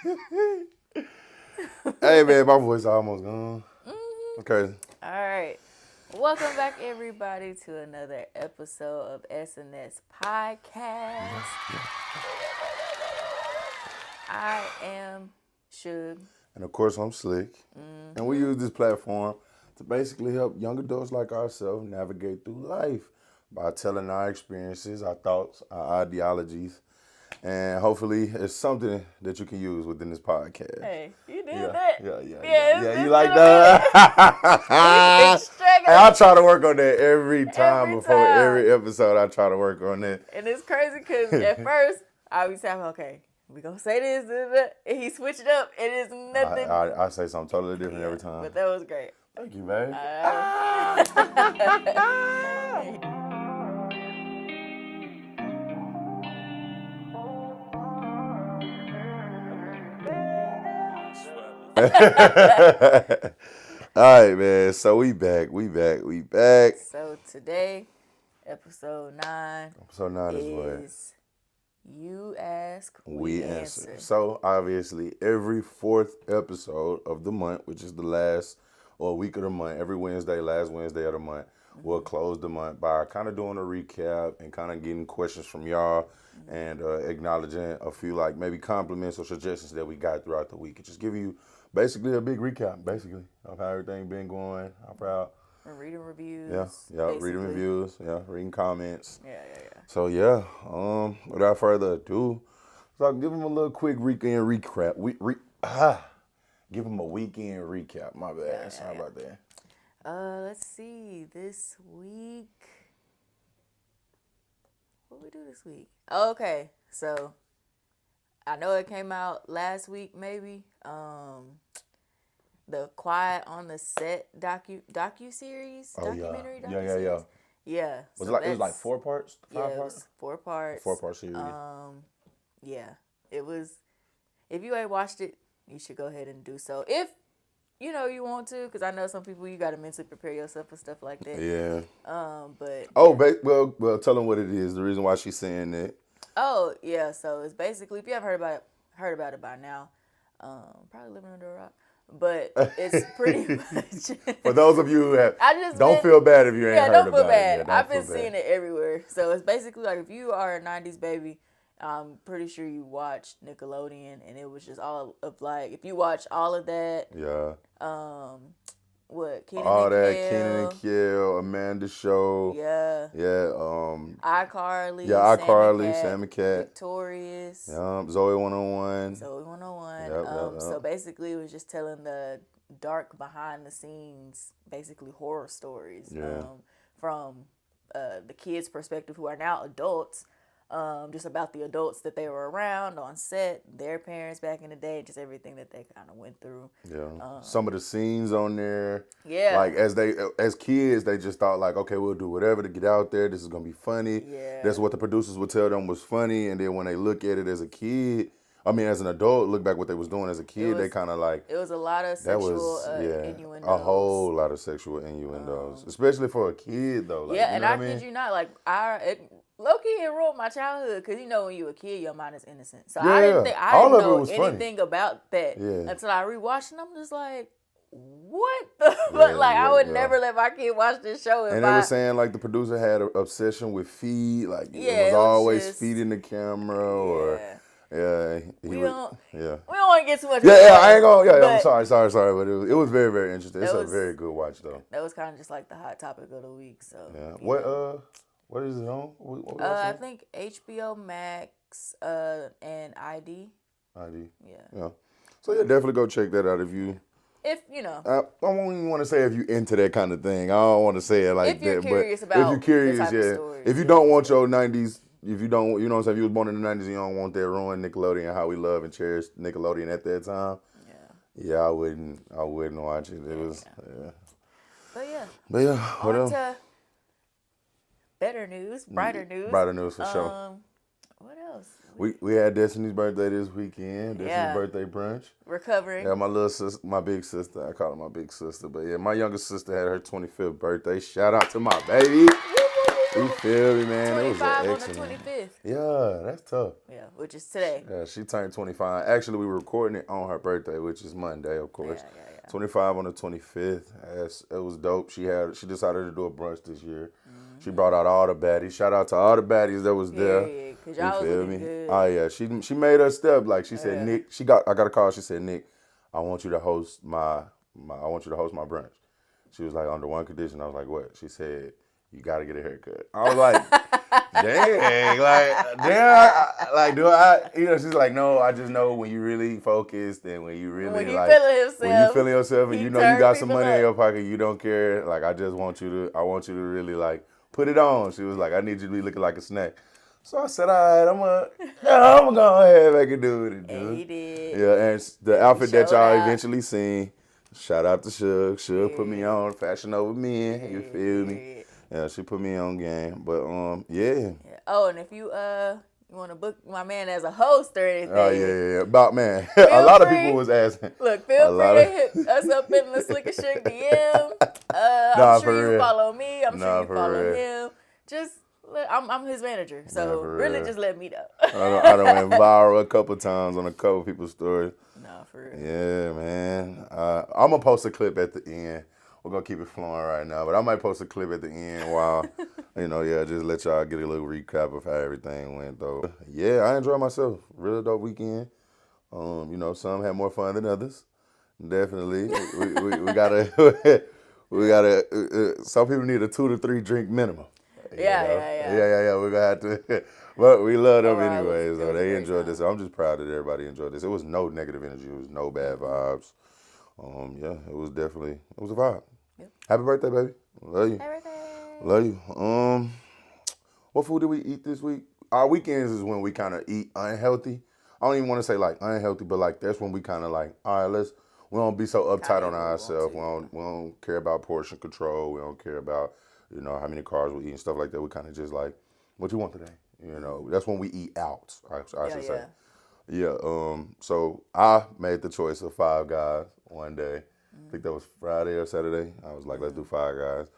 Hey, man, my voice almost gone. Mm-hmm. It's crazy. All right. Welcome back, everybody, to another episode of S&S Podcast. I am Shug. And of course, I'm Slick. And we use this platform to basically help young adults like ourselves navigate through life by telling our experiences, our thoughts, our ideologies. And hopefully, it's something that you can use within this podcast. Hey, you did Yeah, that. yeah. You It's like been a minute. that? It's struggling. Hey, I try to work on that every time Every before time. every episode. I try to work on that. And it's crazy because at first, I was saying, okay, we going to say this, and he switched up. It is nothing. I say something totally different every time. But that was great. Thank you, man. All right, man. So we back. So today, episode 9. Episode 9 is what? You ask, We answer. So obviously, every fourth episode of the month, which is the last or week of the month, every Wednesday, last Wednesday of the month, we'll close the month by kind of doing a recap and kind of getting questions from y'all and acknowledging a few like maybe compliments or suggestions that we got throughout the week. It just give you basically a big recap, basically, of how everything been going, how proud. We're reading reviews. Yeah, reading reviews, reading comments. Yeah. So without further ado, so I'll give them a little quick weekend recap. Give them a weekend recap. My bad. Sorry about that. Let's see. This week, what we do this week? Okay, so I know it came out last week, maybe. The Quiet on the Set docu-series, documentary docu-series. Yeah. Was it was like 4 parts? 5 parts? parts? It was 4 parts. 4-part series. Yeah. It was. If you ain't watched it, you should go ahead and do so. If you want to, because I know some people you got to mentally prepare yourself for stuff like that. Yeah. But. Well, tell them what it is. The reason why she's saying that. Oh yeah. So it's basically, if you haven't heard about it by now, probably living under a rock. But it's pretty much. For those of you who have, don't feel bad if you ain't heard about it. Yeah, don't feel bad. I've been seeing it everywhere. So it's basically like if you are a 90s baby, I'm pretty sure you watched Nickelodeon, and it was just all of like, if you watch all of that. Yeah. Kenan all and that, Kel. Kenan and Kel, Amanda Show. Yeah. Yeah. iCarly. Yeah, iCarly, Sammy Cat. Victorious. Zoe 101. Zoe 101. Yep. So basically, it was just telling the dark behind the scenes, basically horror stories. Yeah. From the kids' perspective, who are now adults. Just about the adults that they were around on set, their parents back in the day, just everything that they kind of went through. Yeah. Some of the scenes on there. Yeah. Like as kids, they just thought like, okay, we'll do whatever to get out there. This is gonna be funny. Yeah. That's what the producers would tell them was funny, and then when they look at it as a kid, as an adult, look back what they was doing as a kid, they kind of like. It was a lot of sexual innuendos. A whole lot of sexual innuendos, especially for a kid though. Like, and I kid you not, like low-key it ruined my childhood, because when you a kid, your mind is innocent. So I didn't know anything about that until I rewatched, and I'm just like, what the fuck? I would never let my kid watch this show. And they were saying like the producer had an obsession with feed, like it was always feeding the camera or. Yeah, we don't want to get too much. I ain't gonna. I'm sorry, but it was very, very interesting. It's a very good watch though. That was kind of just like the hot topic of the week. So what is it on? I think HBO Max and ID. Yeah. So definitely go check that out if you. If I don't even want to say if you into that kind of thing. I don't want to say it like that. If you're curious but if you're curious, the type of stories, if you don't want your 90s. If you don't, what I'm saying, if you was born in the 90s, you don't want that ruined Nickelodeon, how we love and cherish Nickelodeon at that time. Yeah, I wouldn't watch it. It was, But yeah, what else? Better news, brighter news. Brighter news for sure. What else? We had Destiny's birthday this weekend. Destiny's birthday brunch. Recovering. Yeah, my little sister, my big sister. I call her my big sister. But yeah, my youngest sister had her 25th birthday. Shout out to my baby. You feel me, man? It was an 25 on the excellent. 25th. Yeah, that's tough. Yeah, which is today. Yeah, she turned 25. Actually, we were recording it on her birthday, which is Monday, of course. Yeah. 25 on the 25th. It was dope. She decided to do a brunch this year. She brought out all the baddies. Shout out to all the baddies that was there. Yeah, because y'all was looking good. Oh yeah, she made her step. Like she said, Nick. I got a call. She said, Nick, I want you to host my brunch. She was like, under one condition. I was like, what? She said, you got to get a haircut. I was like, dang, do I? You know, she's like, no, I just know when you really focused and when you really when you feeling yourself and you know you got some money in your pocket, you don't care. Like, I want you to really like put it on. She was like, I need you to be looking like a snack. So I said, all right, I'm gonna go ahead and make it do what it do. And he did. Yeah, and the outfit that y'all eventually seen. Shout out to Shug. Shug put me on Fashion Over Men. You feel me? Yeah, she put me on game. But yeah. Oh, and if you want to book my man as a host or anything. Oh yeah. About man. A lot of people was asking. Look, feel free to hit us up in the Slick and Shug DM. I'm sure you follow me. I'm sure you follow him. Just I'm his manager, so really just let me know. I done went viral a couple times on a couple people's stories. Nah, for real. Yeah, man. I'm gonna post a clip at the end. We're gonna keep it flowing right now, but I might post a clip at the end while, just let y'all get a little recap of how everything went though. Yeah, I enjoyed myself. Really dope weekend. Some had more fun than others. Definitely. we gotta some people need a 2 to 3 drink minimum. Yeah. We're gonna have to, but we love them anyways. Though they enjoyed this. I'm just proud that everybody enjoyed this. It was no negative energy. It was no bad vibes. It was a vibe. Yep. Happy birthday, baby. Love you. Happy birthday. Love you. What food did we eat this week? Our weekends is when we kind of eat unhealthy. I don't even want to say like unhealthy, but like that's when we kind of like, all right, we don't be so uptight on ourselves. We don't care about portion control. We don't care about how many carbs we eat and stuff like that. We kind of just like, what you want today? That's when we eat out, I should say. Yeah, so I made the choice of Five Guys one day. I think that was Friday or Saturday. I was like, let's do Five Guys.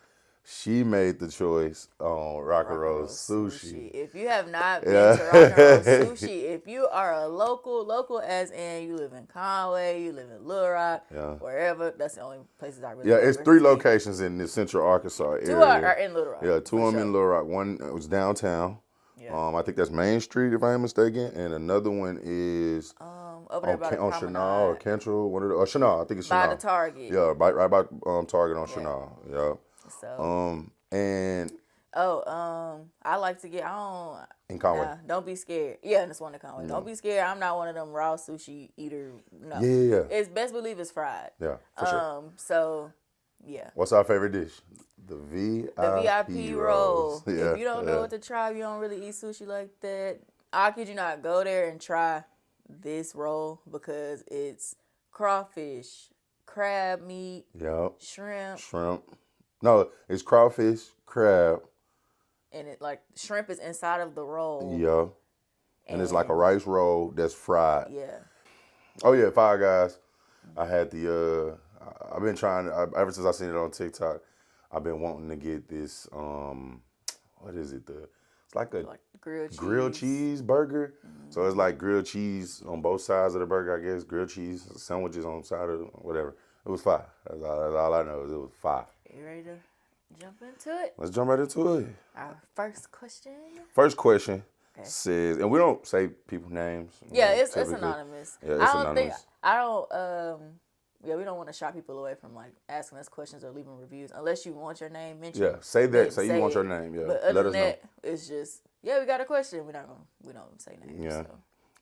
She made the choice on Rock and Roll Sushi. If you have not been to Rock and Roll Sushi, if you are a local as in you live in Conway, you live in Little Rock, wherever, that's the only places I really it's 3 locations in the Central Arkansas area. 2 are in Little Rock. Yeah, 2 of them in Little Rock. One was downtown. Yeah. I think that's Main Street, if I am mistaken, and another one is over there by on Chenal or Cantrell, Chenal. I think it's Chenal. By the Target. Yeah, right by Target on Chenal. Yeah. So. And. I like to get in Conway. Nah, don't be scared. Yeah, and it's one in Conway. Don't be scared. I'm not one of them raw sushi eater. No. Yeah. It's best believe it's fried. Yeah, for sure. So, yeah. What's our favorite dish? The VIP roll. Yeah, if you don't know what to try, you don't really eat sushi like that. I kid you not, go there and try this roll because it's crawfish, crab meat, shrimp. No, it's crawfish, crab. And it like shrimp is inside of the roll. Yeah. And it's like a rice roll that's fried. Yeah. Oh yeah, Five Guys. I had I've been trying ever since I seen it on TikTok. I've been wanting to get this, what is it? It's like a grilled cheese burger. Mm-hmm. So it's like grilled cheese on both sides of the burger, I guess. Grilled cheese sandwiches on the side of whatever. It was fire. That's all I know is it was fire. You ready to jump into it? Let's jump right into it. Our first question. First question says, and we don't say people names. Yeah, it's anonymous. Yeah, it's anonymous. We don't want to shock people away from like asking us questions or leaving reviews unless you want your name mentioned. Yeah, say that. Say you want your name. Yeah, but other than that, it's just we got a question. We don't say names. Yeah.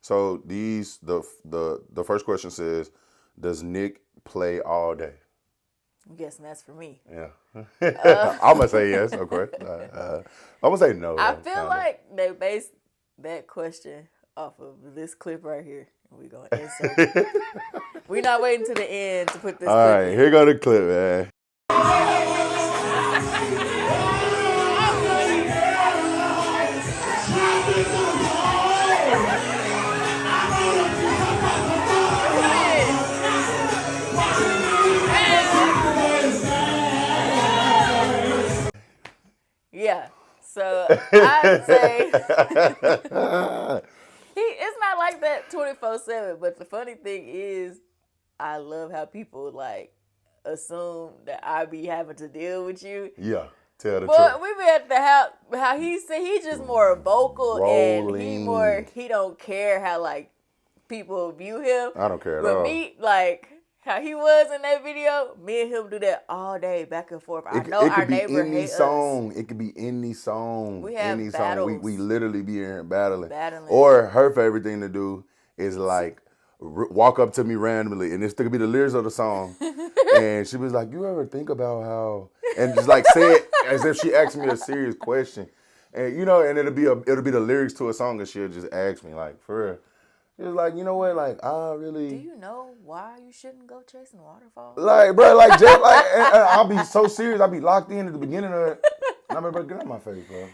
So the first question says, does Nick play all day? I'm guessing that's for me. Yeah. I'm gonna say yes, of course. I'm gonna say no. I feel like they based that question off of this clip right here. We're going to insert. We're not waiting to the end to put this All right, here go the clip, man. Yeah. So I'd say it's not like that 24/7. But the funny thing is, I love how people like assume that I be having to deal with you. Yeah. Tell the but truth. We be at the house. How he said he just more vocal Rolling. and he don't care how like people view him. I don't care at but all. Me, like how he was in that video, me and him do that all day, back and forth. I know our neighbor hates us. It could be any song. We have any battles. song. We literally be in here battling. Or her favorite thing to do is like walk up to me randomly, and this could be the lyrics of the song, and she was like, "You ever think about how?" And just like say it as if she asked me a serious question, and and it'll be the lyrics to a song, and she'll just ask me like, for real. It's like, you know what, like, I really... Do you know why you shouldn't go chasing waterfalls? Like, bro, like, just like, and I'll be so serious. I'll be locked in at the beginning of it. And I'm like, bro, get out my face, bro.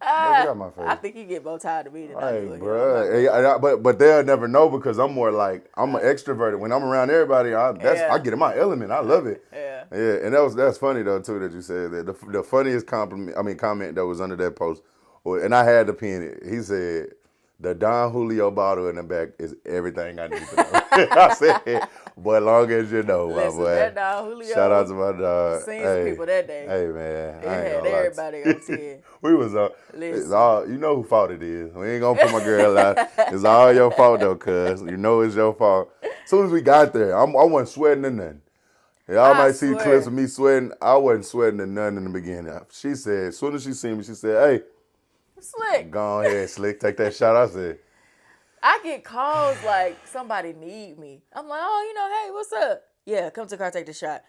Get out my face. I think you get more tired of me than I do. Bro. But they'll never know because I'm more like, I'm an extroverted. When I'm around everybody, I get in my element. I love it. Yeah. Yeah, and that's funny, though, too, that you said that. The funniest comment that was under that post, and I had to pin it. He said... The Don Julio bottle in the back is everything I need to know. I said, but long as you know, my boy. That Don Julio. Shout out to my dog. Seen some people that day. Hey, man. It had everybody on 10. We was it's all, you know who fault it is. We ain't gonna put my girl out. It's all your fault though, cuz. You know it's your fault. As soon as we got there, I wasn't sweating or nothing. Y'all might see clips of me sweating. I wasn't sweating or nothing in the beginning. She said, as soon as she seen me, she said, hey, Slick. Go ahead, Slick. Take that shot. I said. I get calls like somebody need me. I'm like, oh, hey, what's up? Yeah, come to the car, take the shot.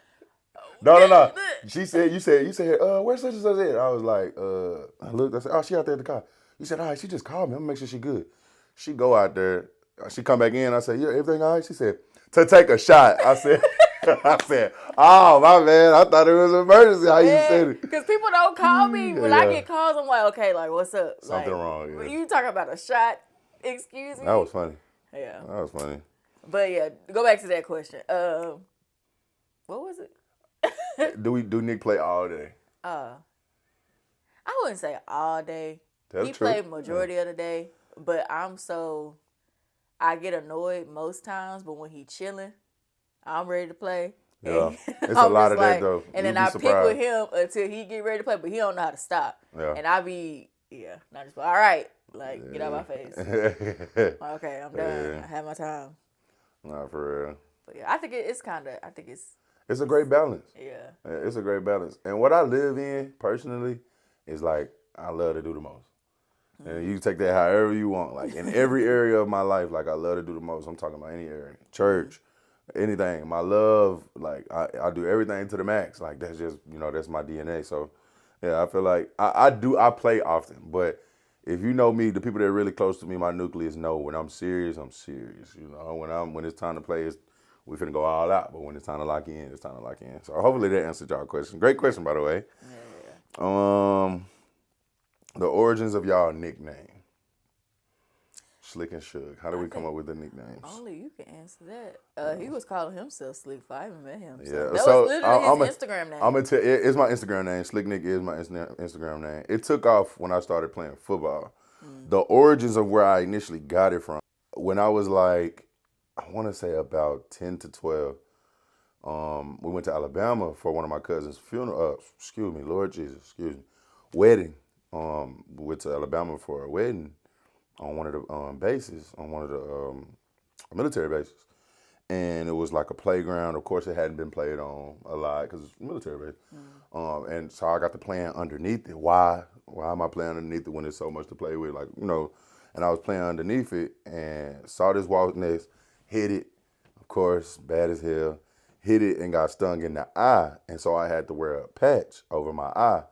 No. She said, you said, where's such and such at? I was like, I looked, I said, oh, she out there at the car. You said, all right, she just called me. I'm gonna make sure she good. She go out there. She come back in. I said, yeah, everything all right? She said, to take a shot. I said, oh, my man, I thought it was an emergency how you said it. Because people don't call me. When I get calls, I'm like, okay, like, what's up? Something wrong, yeah. You talking about a shot? Excuse me? That was funny. Yeah. That was funny. But, yeah, go back to that question. What was it? Do Nick play all day? I wouldn't say all day. That's true. Played majority of the day. But I get annoyed most times, but when he chilling, I'm ready to play. Yeah, it's a lot of that, though. And then I pick with him until he get ready to play, but he don't know how to stop. Yeah. And I be, not just, all right, like, get out my face. Okay, I'm done. Yeah. I have my time. Nah, for real. But yeah, I think it's a great balance. Yeah. It's a great balance. And what I live in, personally, is like, I love to do the most. And you take that however you want. Like, in every area of my life, like, I love to do the most. I'm talking about any area. Church, anything. My love, like, I do everything to the max. Like, that's just, that's my DNA. So, yeah, I feel like I play often. But if you know me, the people that are really close to me, my nucleus know when I'm serious, I'm serious. When it's time to play, we finna go all out. But when it's time to lock in, it's time to lock in. So, hopefully that answered y'all question. Great question, by the way. Yeah. The origins of y'all nickname. Slick and Shug. How do we come up with the nicknames? Only you can answer that. He was calling himself Slick before I even met him. So yeah. That was literally his Instagram name. I'm gonna tell you, it's my Instagram name. Slick Nick is my Instagram name. It took off when I started playing football. The origins of where I initially got it from, when I was like, I want to say about 10 to 12, we went to Alabama for one of my cousin's funeral. Wedding. We went to Alabama for a wedding on one of the bases, on one of the military bases. And it was like a playground. Of course, it hadn't been played on a lot because it's military base. And so I got to playing underneath it. Why am I playing underneath it when there's so much to play with? And I was playing underneath it and saw this wall nest, hit it, of course, bad as hell, hit it and got stung in the eye. And so I had to wear a patch over my eye.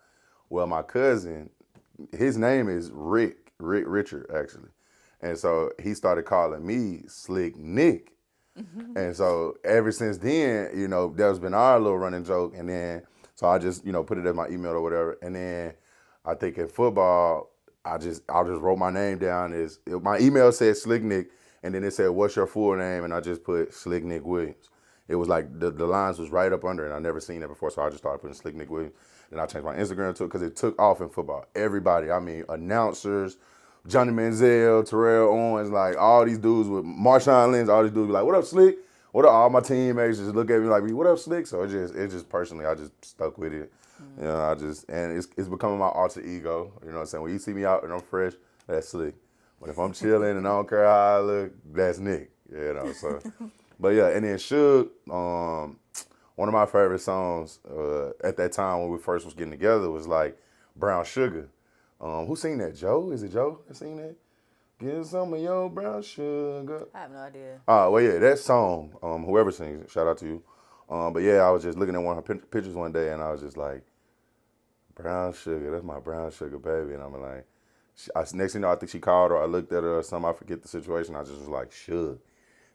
Well, my cousin, his name is Rick Richard, actually. And so he started calling me Slick Nick. And so ever since then, that's been our little running joke. And then, so I just, put it as my email or whatever. And then I think in football, I just wrote my name down my email said Slick Nick. And then it said, what's your full name? And I just put Slick Nick Williams. it was like the lines was right up under it. I never seen it before, so I just started putting Slick Nick Williams. Then I changed my Instagram to it because it took off in football. Everybody, I mean, announcers, Johnny Manziel, Terrell Owens, like all these dudes with Marshawn Lynch, all these dudes be like, "What up, Slick?" What up? All my teammates just look at me like, "What up, Slick?" So it just personally, I just stuck with it. You know, and it's becoming my alter ego. You know what I'm saying? When you see me out and I'm fresh, that's Slick. But if I'm chilling and I don't care how I look, that's Nick. You know, so. But yeah, and then Shug, one of my favorite songs at that time when we first was getting together was like Brown Sugar. Who seen that? Joe? Is it Joe that seen that? Get some of your brown sugar. I have no idea. Well, yeah, that song, whoever sings it, shout out to you. But yeah, I was just looking at one of her pictures one day and I was just like, brown sugar, that's my brown sugar baby. And I'm like, next thing you know, I think she called or I looked at her or something, I forget the situation. I just was like, Shug.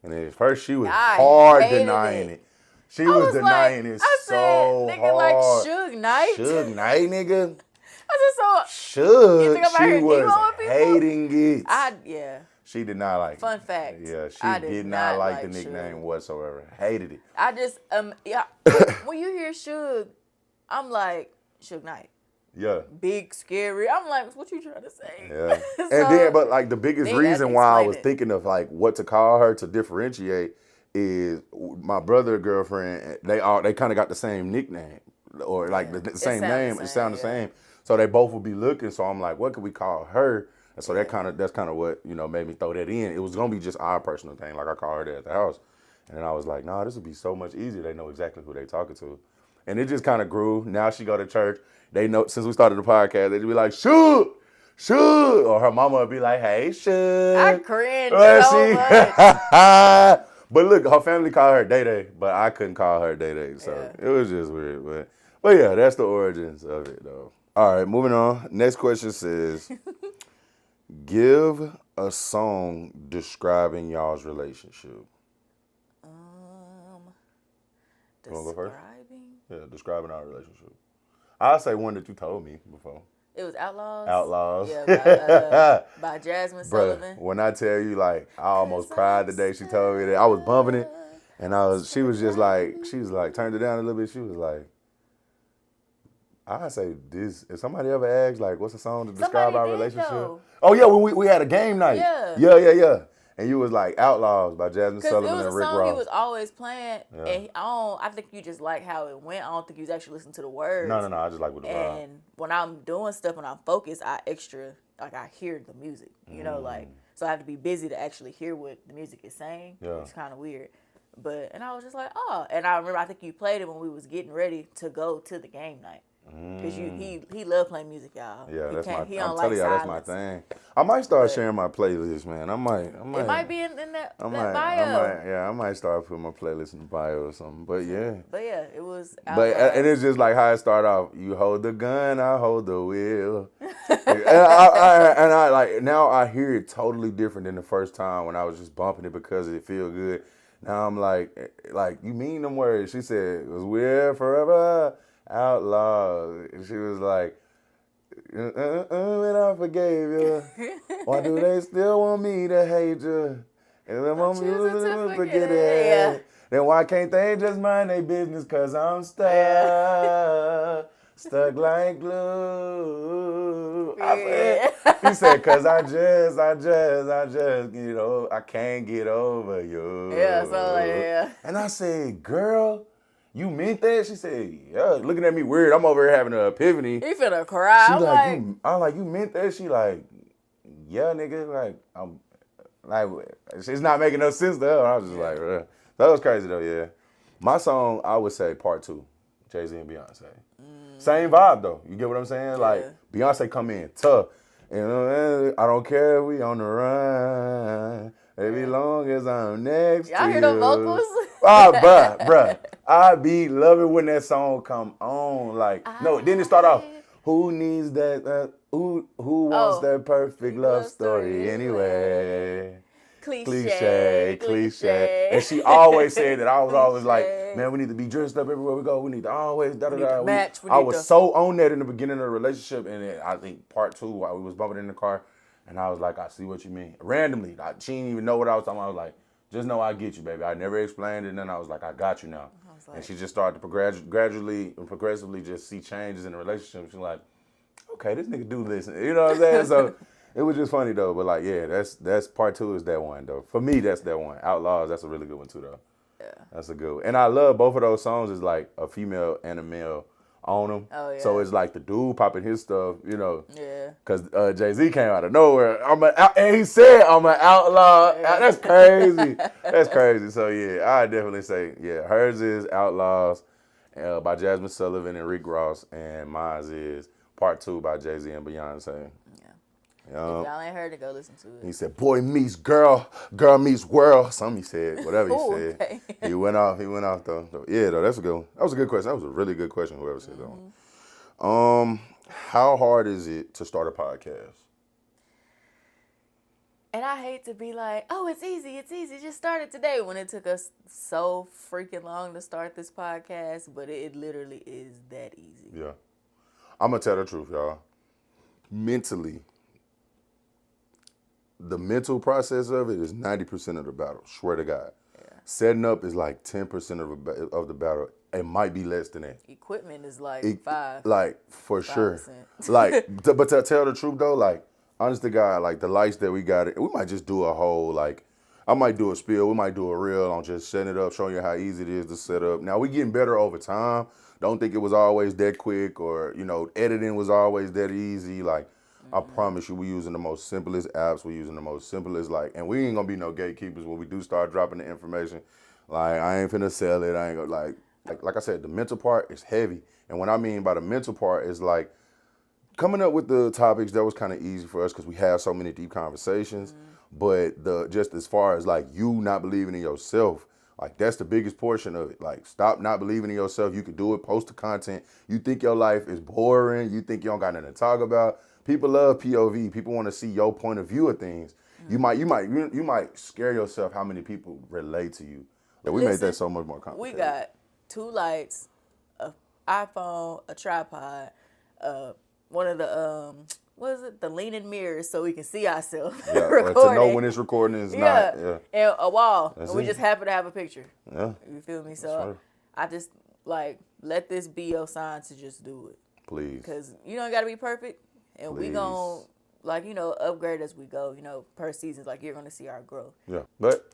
And then at first she was hard denying it. She was denying it so nigga, hard. Like Shug Knight? Shug Knight, nigga. I Shug, she was hating it. Yeah. She did not like it. Fun fact. Yeah, she did not like the nickname whatsoever. Hated it. I just, yeah. When you hear Shug, I'm like, Shug Knight. Yeah. Big, scary. I'm like, what you trying to say? Yeah. So, and then, but like the biggest reason why I was thinking of like what to call her to differentiate is my brother and girlfriend, they kind of got the same nickname or like the same name. It sounded the same. So they both would be looking. So I'm like, what could we call her? And so that's kind of what, you know, made me throw that in. It was going to be just our personal thing. Like I call her that at the house. And then I was like, nah, this would be so much easier. They know exactly who they talking to. And it just kind of grew. Now she go to church. They know, since we started the podcast, they'd be like, Shug, Shug. Or her mama would be like, hey, Shug. I cringe so much. But look, her family called her Day Day, but I couldn't call her Day Day. So it was just weird. But yeah, that's the origins of it, though. All right, moving on. Next question says, give a song describing y'all's relationship. Describing? You want to go first? Yeah, describing our relationship. I'll say one that you told me before. It was Outlaws? Outlaws. Yeah, by Jasmine Sullivan. When I tell you, like, I almost cried the day she told me that. I was bumping it, and she was like, turned it down a little bit. She was like, I say this. If somebody ever asks, like, what's a song to describe our relationship? Though. Oh, yeah, when we had a game night. Yeah. And you was like Outlaws by Jasmine Sullivan and Rick Ross. It was a song he was always playing, and I think you just like how it went. I don't think you was actually listening to the words. No, I just like with the vibe. And when I'm doing stuff, when I'm focused, I hear the music, you know, like, so I have to be busy to actually hear what the music is saying. Yeah. It's kind of weird. And I was just like, oh. And I remember, I think you played it when we was getting ready to go to the game night. Because he loved playing music, y'all. Yeah, that's my thing. I'm telling y'all, that's my thing. I might start sharing my playlist, man. I might. It might be in that bio. I might start putting my playlist in the bio or something. But yeah. It was. And it's just like how it started off. You hold the gun, I hold the wheel. and I like now I hear it totally different than the first time when I was just bumping it because it feel good. Now I'm like you mean them words? She said, "We're forever outlaws." And she was like, "And I forgave you. Why do they still want me to hate you? And they want me to forget it. Yeah. Then why can't they just mind their business? Cause I'm stuck like glue." Yeah. He said, "Cause I just, I can't get over you." Yeah, so And I said, "Girl, you meant that?" She said, "Yeah." Looking at me weird. I'm over here having an epiphany. He finna cry. I'm like, "You meant that?" She like, "Yeah, nigga." Like, I'm like, it's not making no sense to her. I was just like, ugh. That was crazy though. Yeah, my song, I would say Part 2, Jay-Z and Beyonce. Same vibe though. You get what I'm saying? Yeah. Like Beyonce come in tough. You know, I don't care if we on the run. As long as I'm next to you. Y'all hear the vocals? Bruh. I be loving when that song come on. Like, then it start off. Who needs that? Who wants that perfect love story anyway? Cliche. And she always said that. I was always like, man, we need to be dressed up everywhere we go. We need to always match. I was so on that in the beginning of the relationship, and then I think Part 2, while we was bumping in the car, and I was like, I see what you mean. Randomly, she didn't even know what I was talking about. I was like, just know I get you, baby. I never explained it, and then I was like, I got you now. And she just started to gradually and progressively just see changes in the relationship. She's like, okay, this nigga do listen. You know what I'm saying? So it was just funny though. But like, yeah, that's part 2 is that one though. For me, that's that one. Outlaws, that's a really good one too though. Yeah. That's a good one. And I love both of those songs is like a female and a male on them. Oh, yeah. So it's like the dude popping his stuff, you know. Yeah. Because Jay-Z came out of nowhere. And he said, I'm an outlaw. Yeah. That's crazy. That's crazy. So, yeah, I definitely say, yeah, hers is Outlaws by Jasmine Sullivan and Rick Ross. And mine is Part 2 by Jay-Z and Beyonce. If y'all ain't heard it, go listen to it. He said, boy meets girl, girl meets world. Something he said, whatever he said. Okay. He went off though. Yeah, though, that's a good one. That was a good question. That was a really good question, whoever said that one. How hard is it to start a podcast? And I hate to be like, oh, it's easy, just start it today, when it took us so freaking long to start this podcast, but it literally is that easy. Yeah. I'm going to tell the truth, y'all. Mentally, the mental process of it is 90% of the battle. Swear to God. Yeah. Setting up is like 10% of the battle. It might be less than that. Equipment is like 5. Like for 5%. Sure. Like, but to tell the truth though, like honest to God, like the lights that we got, we might just do a whole like. I might do a spiel. We might do a reel on just setting it up, showing you how easy it is to set up. Now we getting better over time. Don't think it was always that quick, or editing was always that easy. Like. I promise you, we using the most simplest apps. We using the most simplest, and we ain't gonna be no gatekeepers when we do start dropping the information. Like, I ain't finna sell it. I ain't gonna, like I said, the mental part is heavy. And what I mean by the mental part is like, coming up with the topics, that was kind of easy for us because we have so many deep conversations. But just as far as like you not believing in yourself, like that's the biggest portion of it. Like, stop not believing in yourself. You can do it, post the content. You think your life is boring. You think you don't got nothing to talk about. People love POV. People want to see your point of view of things. You might scare yourself how many people relate to you. Like, we made that so much more complicated. We got 2 lights, an iPhone, a tripod, one of the the leaning mirrors so we can see ourselves. Yeah, recording. To know when it's recording is not. Yeah, and a wall, and we just happen to have a picture. Yeah, you feel me? So I just let this be your sign to just do it. Please, because you don't got to be perfect. And we gon' upgrade as we go, per season. Like, you're gonna see our growth. Yeah, but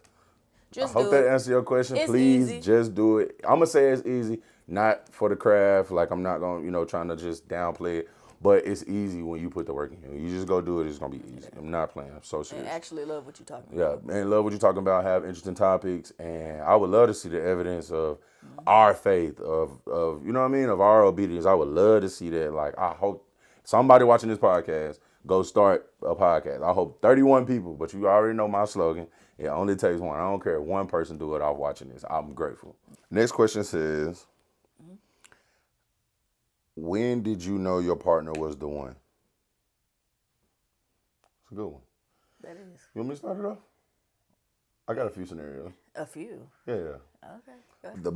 I hope that answers your question. Please just do it. I'm gonna say it's easy, not for the craft. Like, I'm not gonna, trying to just downplay it. But it's easy when you put the work in. You just go do it. It's gonna be easy. I'm not playing. I'm so serious. And actually love what you're talking about. Yeah, and love what you're talking about. Have interesting topics, and I would love to see the evidence of our faith, of you know what I mean, of our obedience. I would love to see that. Like, I hope. Somebody watching this podcast, go start a podcast. I hope 31 people, but you already know my slogan. It only takes one. I don't care if one person do it off watching this. I'm grateful. Next question says, when did you know your partner was the one? It's a good one. That is. You want me to start it off? I got a few scenarios. A few? Yeah. Okay. Go ahead.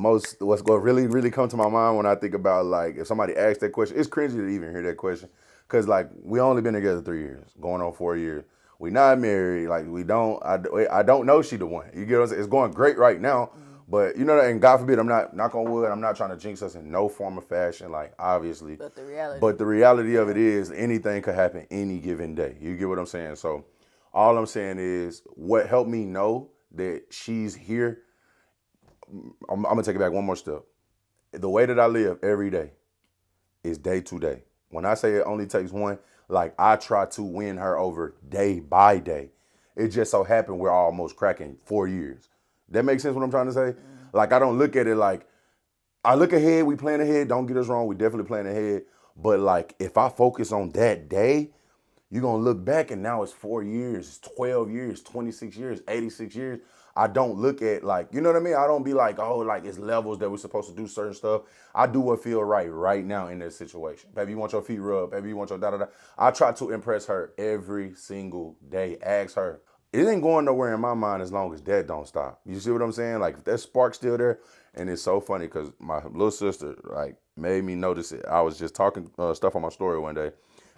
What's going to really, really come to my mind when I think about, like, if somebody asks that question, it's cringy to even hear that question. Because, like, we only been together 3 years, going on 4 years. We not married. Like, I don't know she the one. You get what I'm saying? It's going great right now. But, and God forbid, I'm not, knock on wood, I'm not trying to jinx us in no form or fashion, like, obviously. But the reality of it is anything could happen any given day. You get what I'm saying? So, all I'm saying is what helped me know that she's here, I'm going to take it back one more step. The way that I live every day is day to day. When I say it only takes one, like, I try to win her over day by day. It just so happened we're almost cracking 4 years. That makes sense what I'm trying to say? Like, I don't look at it like, I look ahead, we plan ahead, don't get us wrong, we definitely plan ahead. But, like, if I focus on that day, you're going to look back and now it's 4 years, it's 12 years, 26 years, 86 years. I don't look at, like, you know what I mean? I don't be like, oh, like, it's levels that we're supposed to do certain stuff. I do what feel right now in this situation. Baby, you want your feet rubbed? Baby, you want your da-da-da? I try to impress her every single day. Ask her. It ain't going nowhere in my mind as long as that don't stop. You see what I'm saying? Like, if that spark's still there, and it's so funny because my little sister, like, made me notice it. I was just talking stuff on my story one day,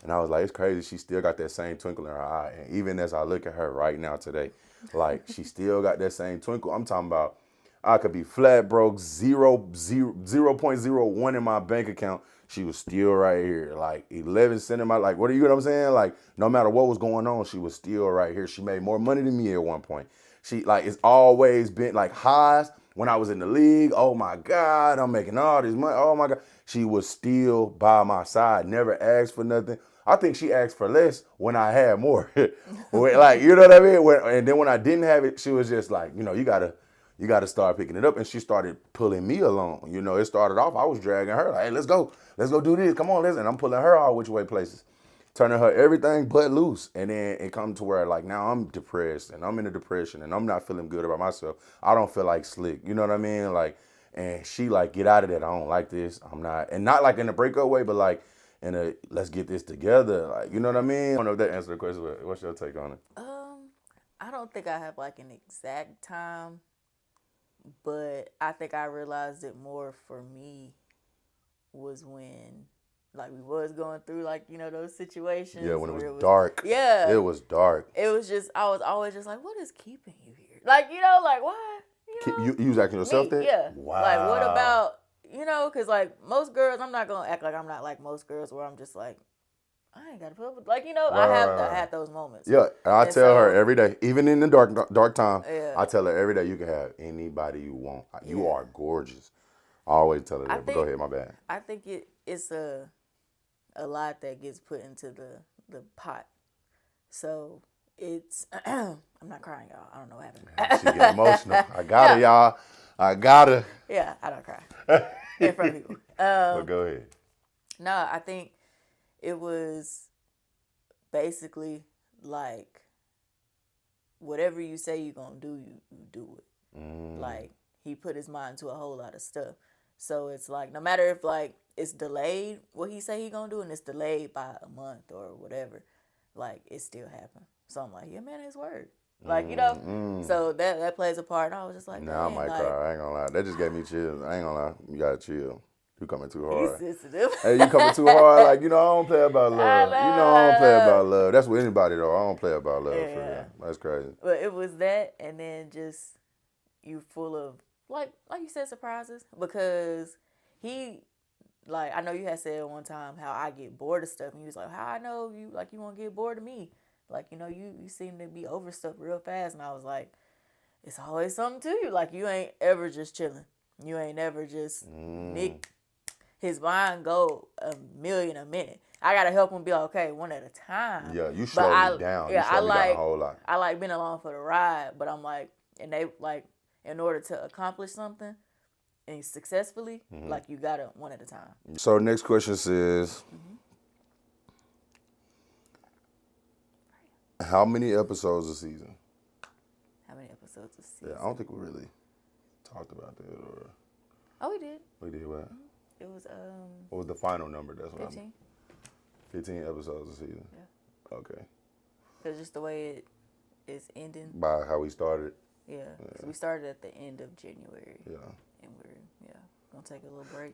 And I was like, it's crazy. She still got that same twinkle in her eye. And even as I look at her right now today, like she still got that same twinkle. I'm talking about I could be flat broke, 0.01 in my bank account. She was still right here. Like 11 cents in my, like, what are you know what I'm saying? Like, no matter what was going on, she was still right here. She made more money than me at one point. She, like, it's always been like highs when I was in the league. Oh my God, I'm making all this money. Oh my God. She was still by my side, never asked for nothing. I think she asked for less when I had more. Like, you know what I mean? And then when I didn't have it, she was just like, you know, you gotta start picking it up. And she started pulling me along. You know, it started off, I was dragging her, like, hey, let's go do this. Come on, listen. And I'm pulling her all which way places, turning her everything but loose. And then it come to where, like, now I'm depressed and I'm in a depression and I'm not feeling good about myself. I don't feel like slick. You know what I mean? Like, and she like, get out of that. I don't like this. I'm not, and not like in a breakup way, but like in a, let's get this together. Like, you know what I mean? I don't know if that answered the question, but what's your take on it? I don't think I have like an exact time, but I think I realized it more for me was when, like, we was going through, like, you know, those situations. Yeah, when it was dark. Yeah. It was dark. It was just, I was always just like, what is keeping you here? Like, you know, like, why? You was asking yourself that? Yeah. Wow. Like, what about, you know, because, like, most girls, I'm not going to act like I'm not like most girls where I'm just like, I ain't got to put up with, like, you know, I had those moments. Yeah, and I tell her every day, even in the dark time, I tell her every day, you can have anybody you want. You are gorgeous. I always tell her that, but go ahead, my bad. I think it's a lot that gets put into the pot. So it's, I'm not crying, y'all. I don't know what happened. She get emotional. I got her, y'all. I got her. Yeah, I don't cry in front of people. But go ahead. No, I think it was basically like, whatever you say you're going to do, you do it. Like, he put his mind to a whole lot of stuff. So it's like, no matter if like it's delayed, what he say he going to do, and it's delayed by a month or whatever, like, it still happened. So I'm like, yeah, man, his word. Like, you know, so that plays a part. And I was just like, nah, I might cry. I ain't gonna lie. That just gave me chills. I ain't gonna lie. You gotta chill. You coming too hard. He's sensitive. Hey, you coming too hard. Like, you know, I don't play about love. You know, I don't play about love. That's with anybody, though. I don't play about love, for real. That's crazy. But it was that, and then just, you full of, like you said, surprises. Because he, like, I know you had said one time how I get bored of stuff. And you was like, how I know you, like, you won't get bored of me. Like, you know, you seem to be over stuff real fast. And I was like, it's always something to you. Like, you ain't ever just chilling. You ain't ever just Nick. His mind go a million a minute. I gotta help him be like, okay, one at a time. Yeah, you slow me down. Yeah, you slow me down a whole lot. I like being along for the ride, but I'm like, and they like, in order to accomplish something and successfully, like, you gotta one at a time. So next question says, how many episodes a season? How many episodes a season? Yeah, I don't think we really talked about that. Or oh, we did. We did what? It was what was the final number? That's what 15. 15 episodes a season. Yeah. Okay. Because just the way it is ending. By how we started. Yeah. We started at the end of January. Yeah. And we're gonna take a little break.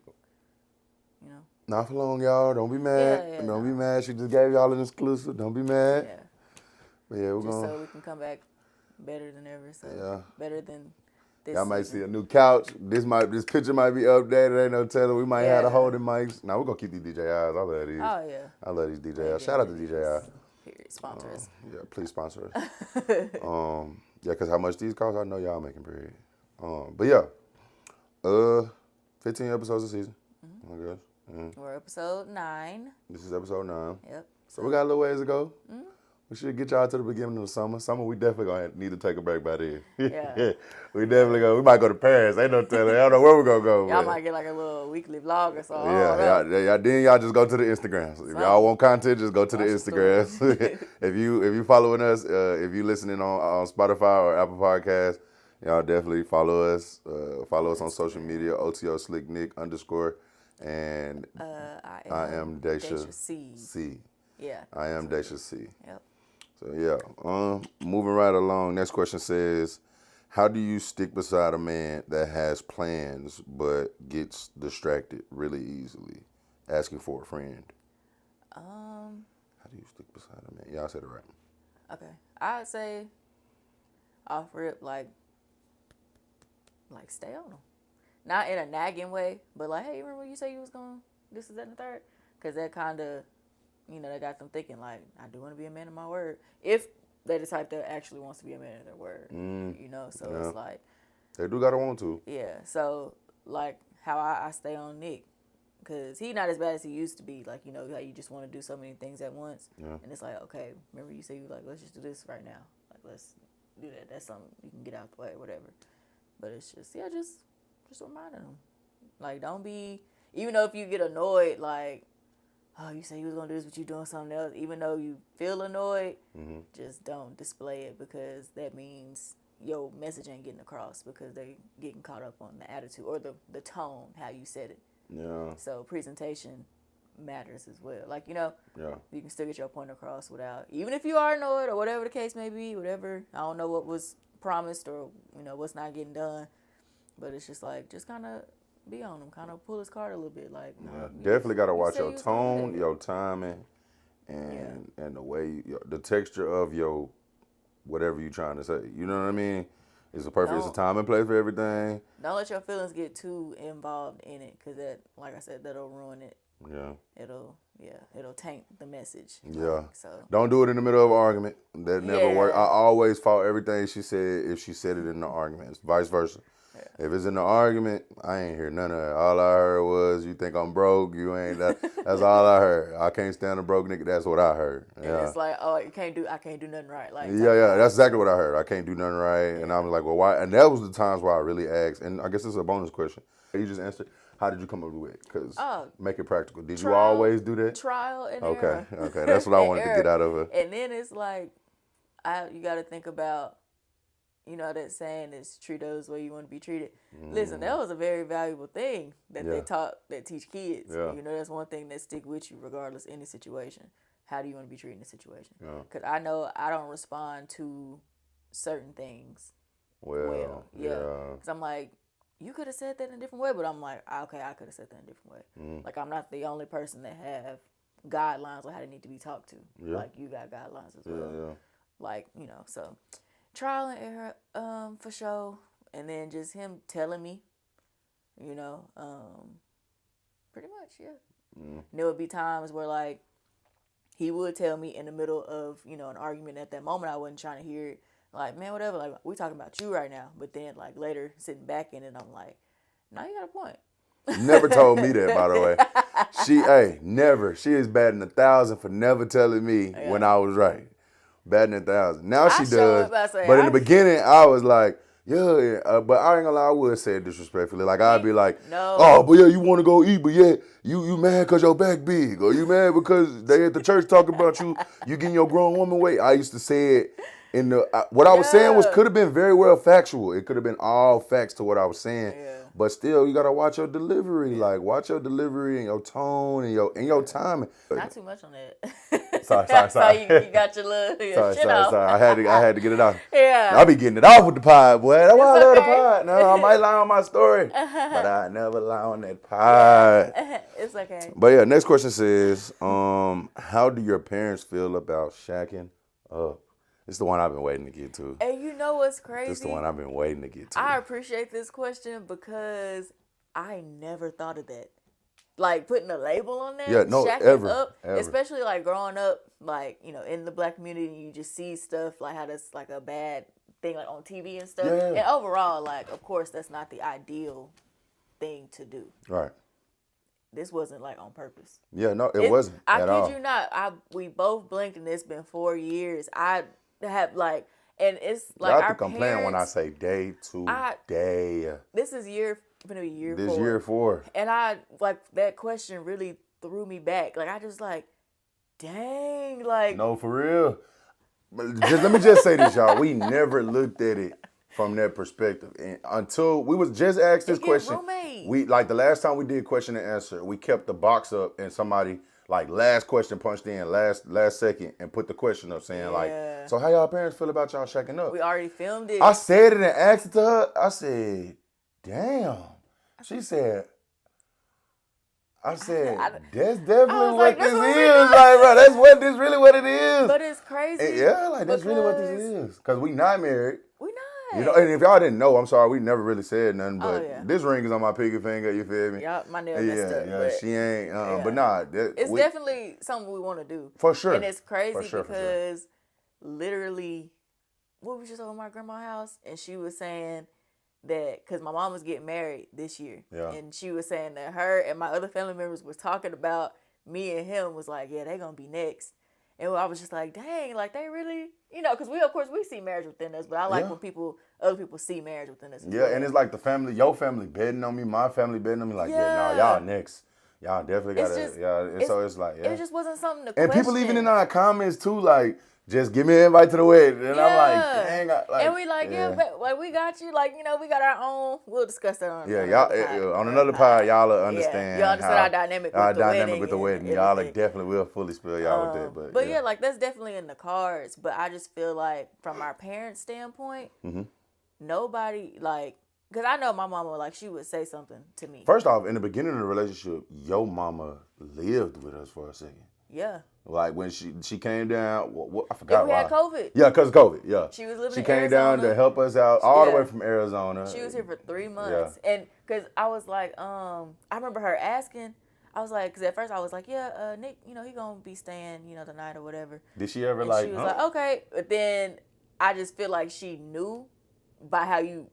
You know. Not for long, y'all. Don't be mad. Yeah, Don't be mad. She just gave y'all an exclusive. Don't be mad. Yeah. But yeah, we're just gonna. so we can come back better than ever. So better than. Y'all might see a new couch. This picture might be updated. Ain't no telling. We might have the holding mics. Now we're gonna keep these DJIs. I love these. Oh yeah. I love these DJIs. Shout out to DJI. Period. Sponsor us. Yeah, please sponsor us. Yeah, cause how much these cost, I know y'all making period. But yeah, 15 episodes a season. I guess. We're episode 9. This is episode 9. Yep. So we got a little ways to go. We should get y'all to the beginning of the summer. Summer, we definitely gonna need to take a break by then. Yeah. We definitely go. We might go to Paris. Ain't no telling. I don't know where we're gonna go. Y'all might get like a little weekly vlog or something. Yeah. Then y'all just go to the Instagrams. If y'all want content, just go to the Instagrams. if you following us, if you listening on Spotify or Apple Podcasts, y'all definitely follow us. Follow us on social media. OTO Slick Nick _ and I am Daisha C. Yeah. I am Daisha C. Yep. So yeah, moving right along. Next question says, how do you stick beside a man that has plans but gets distracted really easily? Asking for a friend. How do you stick beside a man? Yeah, I said it right. Okay. I'd say off rip, like stay on them. Not in a nagging way, but like, hey, remember you say you was going this, is that, and the third? Because that kind of, that got them thinking, like, I do want to be a man of my word. If they're the type that actually wants to be a man of their word, so it's like. They do gotta want to. Yeah, so, like, how I stay on Nick. Because he not as bad as he used to be. Like, how you just want to do so many things at once. Yeah. And it's like, okay, remember you said you like, let's just do this right now. Like, let's do that. That's something you can get out the way or whatever. But it's just, just reminding them. Like, don't be, even though if you get annoyed, like, oh, you say you was going to do this, but you doing something else. Even though you feel annoyed, just don't display it, because that means your message ain't getting across, because they getting caught up on the attitude or the tone, how you said it. Yeah. So presentation matters as well. Like, you can still get your point across without, even if you are annoyed or whatever the case may be, whatever, I don't know what was promised or, what's not getting done. But it's just like, just kind of be on them, kind of pull his card a little bit. Like, definitely got to watch your tone, your timing, and the way, the texture of your whatever you're trying to say. You know what I mean? It's a time and place for everything. Don't let your feelings get too involved in it, because that, like I said, that'll ruin it. Yeah. It'll taint the message. Yeah. Like, so. Don't do it in the middle of an argument. That never worked. I always fought everything she said if she said it in the argument. It's vice versa. Yeah. If it's in the argument, I ain't hear none of that. All I heard was, you think I'm broke, you ain't that. That's all I heard. I can't stand a broke nigga. That's what I heard. Yeah. And it's like, oh, I can't do nothing right. Like, that's exactly what I heard. I can't do nothing right. Yeah. And I was like, well, why? And that was the times where I really asked, and I guess it's a bonus question. You just answered. How did you come up with it? Because make it practical. Did you always do that? Trial and error. Okay. That's what I wanted to get out of it. And then it's like, you got to think about, that saying is treat others the way you want to be treated. Listen, that was a very valuable thing that they teach kids. Yeah. That's one thing that stick with you regardless of any situation. How do you want to be treated in a situation? Because I know I don't respond to certain things well. Because I'm like, you could have said that in a different way, but I'm like, okay, I could have said that in a different way. Like, I'm not the only person that have guidelines on how they need to be talked to. Yeah. Like, you got guidelines as well. Yeah. Like, so trial and error, for sure. And then just him telling me, pretty much, And there would be times where, like, he would tell me in the middle of, an argument. At that moment, I wasn't trying to hear it. Like, man, whatever, like, we talking about you right now. But then, like, later, sitting back in it, I'm like, no, you got a point. Never told me that, by the way. Never. She is batting 1,000 for never telling me when I was right. Batting 1,000. Now she does. But in the beginning, I was like, but I ain't gonna lie, I would say it disrespectfully. Like, I'd be like, no. Oh, but you want to go eat, but you mad because your back big, or you mad because they at the church talking about you getting your grown woman weight. I used to say it in what I was saying could have been very well factual. It could have been all facts to what I was saying. Yeah. But still, you gotta watch your delivery. Like, watch your delivery and your tone and your timing. Not too much on that. Sorry. So you got your little shit off. Sorry. I had to get it off. Yeah. I be getting it off with the pod, boy. That's why I love the pod. No, I might lie on my story, but I never lie on that pod. It's okay. But yeah, next question says, how do your parents feel about shacking up? It's the one I've been waiting to get to. And you know what's crazy? It's the one I've been waiting to get to. I appreciate this question because I never thought of that. Like, putting a label on that. Yeah, no, shacking ever. Up, especially, like, growing up, like, in the black community, you just see stuff, like, how that's, like, a bad thing, like, on TV and stuff. Yeah. And overall, like, of course, that's not the ideal thing to do. Right. This wasn't, like, on purpose. Yeah, no, it wasn't at all. I kid you not. We both blinked, and it's been 4 years. I have, like, and it's like, y'all think I'm playing when I say day to day. This is year 4. This year 4. And I, like, that question really threw me back. Like, I just, like, dang, like. No, for real. Let me just say this, y'all. We never looked at it from that perspective. And until we was just asked this question. We, like, the last time we did question and answer, we kept the box up and somebody, like, last question punched in last second and put the question up saying, like, so how y'all parents feel about y'all shacking up? We already filmed it. I said it and asked it to her. I said, damn. She said, I said, that's definitely what this is. Like, bro, this really what it is. But it's crazy. And yeah, like, that's really what this is. Because we not married. We not. You know, and if y'all didn't know, I'm sorry, we never really said nothing, but this ring is on my pinky finger, you feel me? Yeah, my nail messed up. Yeah, she ain't, but nah. It's definitely something we want to do. For sure. And it's crazy because literally, we were just over my grandma's house, and she was saying that, because my mom was getting married this year, and she was saying that her and my other family members was talking about me and him, was like, yeah, they going to be next. And I was just like, dang, like they really, you know, because of course, we see marriage within us, but I like when other people see marriage within us. Yeah, and it's like your family betting on me, my family betting on me, like, y'all next. Y'all definitely got to, so it's like, It just wasn't something to question. And people even in our comments too, like, just give me an invite to the wedding. And I'm like, dang. And we like, like, we got you. Like, you know, we got our own. We'll discuss that on on another pod, y'all will understand. Y'all understand our dynamic with the wedding. Y'all definitely will fully spill y'all with that. But like, that's definitely in the cards. But I just feel like, from our parents' standpoint, nobody, like, because I know my mama, like, she would say something to me. First off, in the beginning of the relationship, your mama lived with us for a second. Yeah. Like when she came down, I forgot why. We had COVID. Yeah, because of COVID. Yeah. She was living. She came down to help us out all the way from Arizona. She was here for 3 months, and because I was like, I remember her asking. I was like, because at first I was like, Nick, you know, he gonna be staying, you know, the night or whatever. Did she ever and like? She was like, okay, but then I just feel like she knew by how you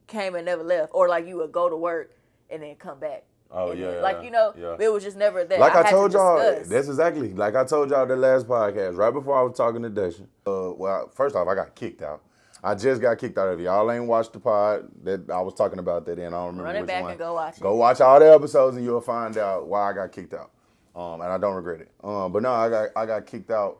came and never left, or like you would go to work and then come back. Oh, Like, you know, it was just never that. Like I told y'all, that's exactly, like I told y'all the last podcast, right before I was talking to Daisha. Well, first off, I got kicked out. I just got kicked out of it. Y'all ain't watched the pod that I was talking about that in. I don't remember which one. Run it back and go watch it. Go watch all the episodes and you'll find out why I got kicked out. And I don't regret it. But no, I got kicked out.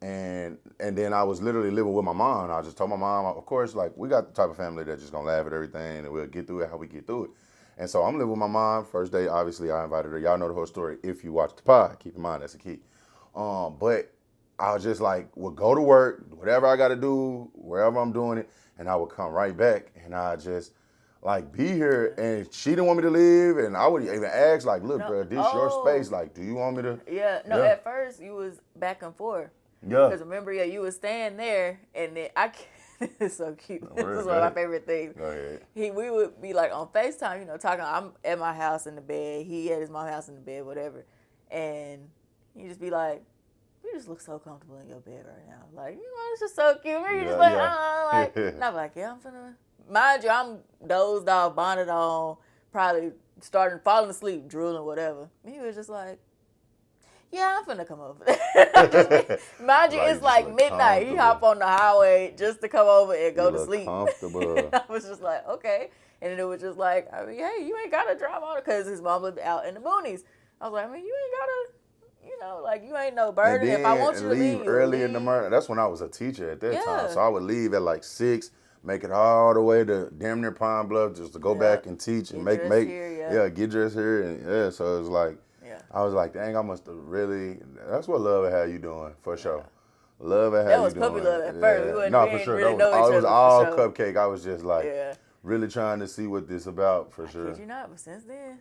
And then I was literally living with my mom. I just told my mom, of course, like, we got the type of family that's just going to laugh at everything and we'll get through it how we get through it. And so I'm living with my mom. First day, obviously, I invited her. Y'all know the whole story if you watch the pod. Keep in mind, that's the key. But I was just like, would go to work, whatever I got to do, wherever I'm doing it, and I would come right back. And I just, like, be here. And she didn't want me to leave. And I would even ask, like, look, bro, this your space. Like, do you want me to? Yeah. No, at first, you was back and forth. Yeah. Because remember, you was staying there, and then it's so cute. This is one of my favorite things. Go ahead. We would be like on FaceTime, you know, talking. I'm at my house in the bed. He at his mom's house in the bed, whatever. And you just be like, you just look so comfortable in your bed right now. Like, you know, it's just so cute. You just like, and I'm like, yeah, I'm finna. Mind you, I'm dozed off, bonnet on, probably falling asleep, drooling, whatever. He was just like, yeah, I'm finna come over. Mind you, it's like midnight. He hop on the highway just to come over and go to sleep. Comfortable. I was just like, okay. And then it was just like, I mean, hey, you ain't gotta drive on it, because his mom lived out in the boonies. I was like, I mean, you ain't gotta, you know, like, you ain't no burden. If I want you to leave early in the morning. That's when I was a teacher at that time. So I would leave at like 6, make it all the way to damn near Pine Bluff just to go back and teach and get dressed here. And so it was like, I was like, dang, I must have really, that's what love had you doing, for sure. Love had you doing. That was puppy love at first. No, for sure. It was all cupcake. I was just like, really trying to see what this about, for sure. Kid you not, but since then.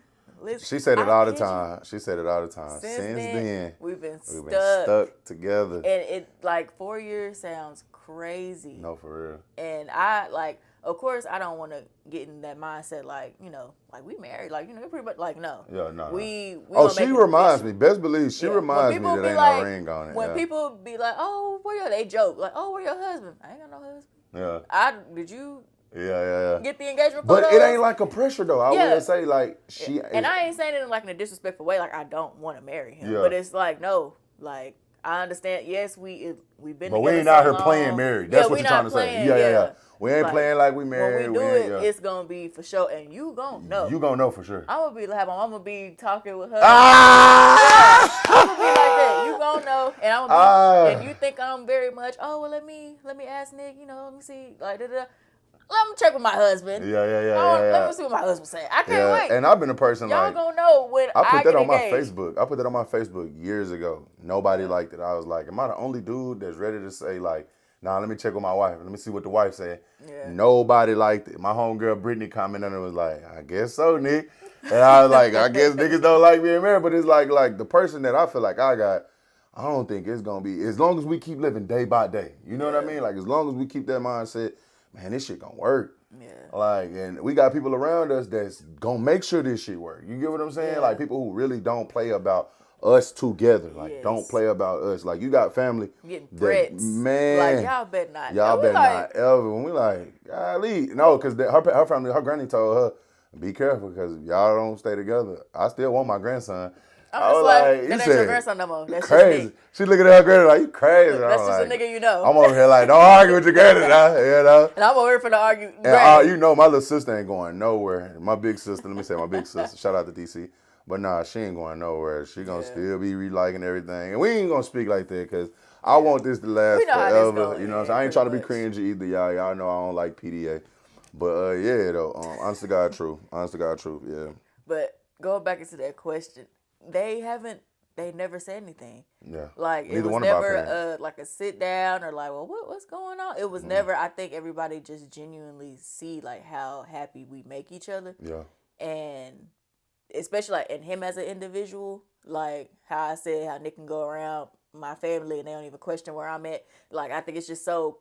She said it all the time. Since then, we've been stuck together. And it, like, 4 years sounds crazy. No, for real. And I, like, of course, I don't want to get in that mindset, like, you know, like, we married, like, you know, pretty much, like, no. Yeah, no. We she reminds me. Best believe she reminds me that ain't no ring on it. When people be like, oh, they joke, like, oh, where your husband? I ain't got no husband. Yeah. Did you? Yeah. Get the engagement photos? But it ain't like a pressure, though. I would say, like, she. And I ain't saying it in, like, in a disrespectful way, like, I don't want to marry him. Yeah. But it's like, no, like, I understand. Yes, we've been. But we ain't out here playing married. That's what you're trying to say. Yeah. We ain't like, playing like we married. When we do it, it's gonna be for sure, and you gonna know. You gonna know for sure. I'm gonna be talking with her. I'm gonna be like that. You gonna know, and I'm gonna be. And you think I'm very much. Oh well, let me ask Nick. You know, let me see. Like Let me check with my husband. Yeah. Let me see what my husband say. I can't wait. And I've been a person y'all gonna know when I put that on engaged. my Facebook. I put that on my Facebook years ago. Nobody liked it. I was like, am I the only dude that's ready to say, like, Nah, let me check with my wife. Let me see what the wife said. Yeah. Nobody liked it. My homegirl Brittany commented on it, was like, I guess so, Nick. And I was like, I guess niggas don't like being married. But it's like the person that I feel like I got, I don't think it's going to be, as long as we keep living day by day. You know what I mean? Like, as long as we keep that mindset, man, this shit going to work. Yeah. Like, and we got people around us that's going to make sure this shit work. You get what I'm saying? Yeah. Like, people who really don't play about us together. Like, don't play about us. Like, you got family. Getting threats. Man. Like, y'all bet not. Y'all bet not ever. When we like, golly. No, because her family, her granny told her, be careful because y'all don't stay together. I still want my grandson. I was like, that ain't your grandson no more. That's crazy. She looking at her granny like, you crazy. That's just a nigga you know. I'm over here like, don't argue with your granny now, you know. And I'm over here for the argue. And you know, my little sister ain't going nowhere. My big sister, let me say my big sister, shout out to DC. But nah, she ain't going nowhere. She gonna still be reliking everything. And we ain't gonna speak like that because I want this to last forever. You know what I'm saying? I ain't trying to be cringy either, y'all. Y'all know I don't like PDA. But yeah, though, honest to God truth. Honest to God truth, yeah. But going back into that question, they never said anything. Yeah. Like, it was never like a sit down or like, well, what's going on? It was never, I think everybody just genuinely see like how happy we make each other. Yeah. And especially like in him as an individual, like how I said how Nick can go around my family and they don't even question where I'm at. Like, I think it's just so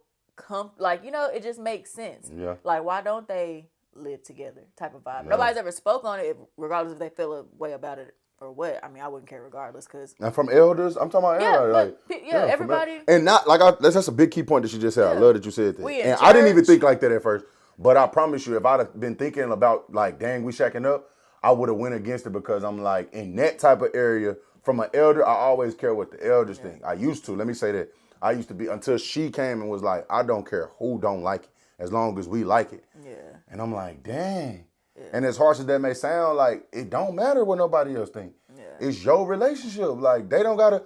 like, you know, it just makes sense. Yeah. Like, why don't they live together type of vibe? Yeah. Nobody's ever spoke on it, regardless if they feel a way about it or what. I mean, I wouldn't care regardless, because. And from elders, I'm talking about everybody. Everybody. And not, like, that's a big key point that you just said. I love that you said that. And I didn't even think like that at first. But I promise you, if I'd have been thinking about, like, dang, we shacking up, I would have went against it because I'm like, in that type of area, from an elder, I always care what the elders think. I used to. Let me say that. I used to be, until she came and was like, I don't care who don't like it, as long as we like it. Yeah. And I'm like, dang. Yeah. And as harsh as that may sound, like, it don't matter what nobody else think. Yeah. It's your relationship. Like, they don't gotta,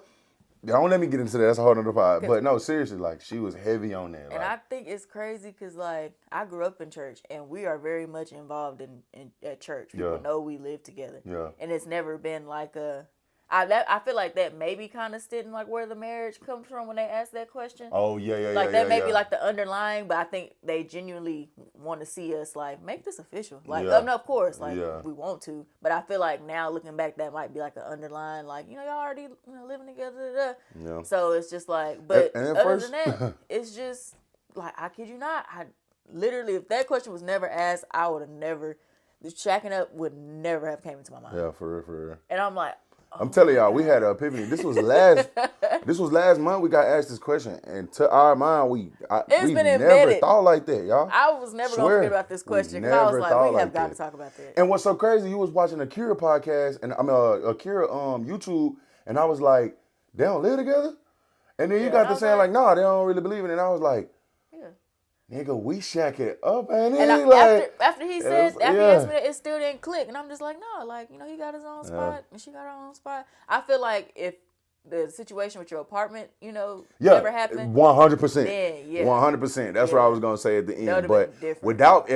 don't let me get into that. That's a whole nother part. But no, seriously, like, she was heavy on that. And I think it's crazy because, like, I grew up in church and we are very much involved in at church. People know we live together. Yeah. And it's never been like I feel like that maybe kind of sitting like where the marriage comes from when they ask that question. Oh, yeah. Like, that may be like the underlying, but I think they genuinely want to see us, like, make this official. Like, no, of course, like, we want to. But I feel like now looking back, that might be like an underlying, like, you know, y'all already living together. Yeah. So it's just like, but other than that, it's just, like, I kid you not, I literally, if that question was never asked, I would have never, the shacking up would never have came into my mind. Yeah, for real. And I'm like, I'm telling y'all, we had an epiphany. This was last month we got asked this question, and to our mind, we never thought like that, y'all. I was never gonna forget about this question because I was like, we have got to talk about that. And what's so crazy, you was watching Akira podcast, and Akira YouTube, and I was like, they don't live together, and then you got to saying like, no, they don't really believe in it. And I was like, nigga, we shack it up, ain't it? And after he said, he asked me that, it still didn't click. And I'm just like, no, like, you know, he got his own spot and she got her own spot. I feel like if the situation with your apartment, you know, never happened. 100%. Then, 100%. That's what I was going to say at the end. But without,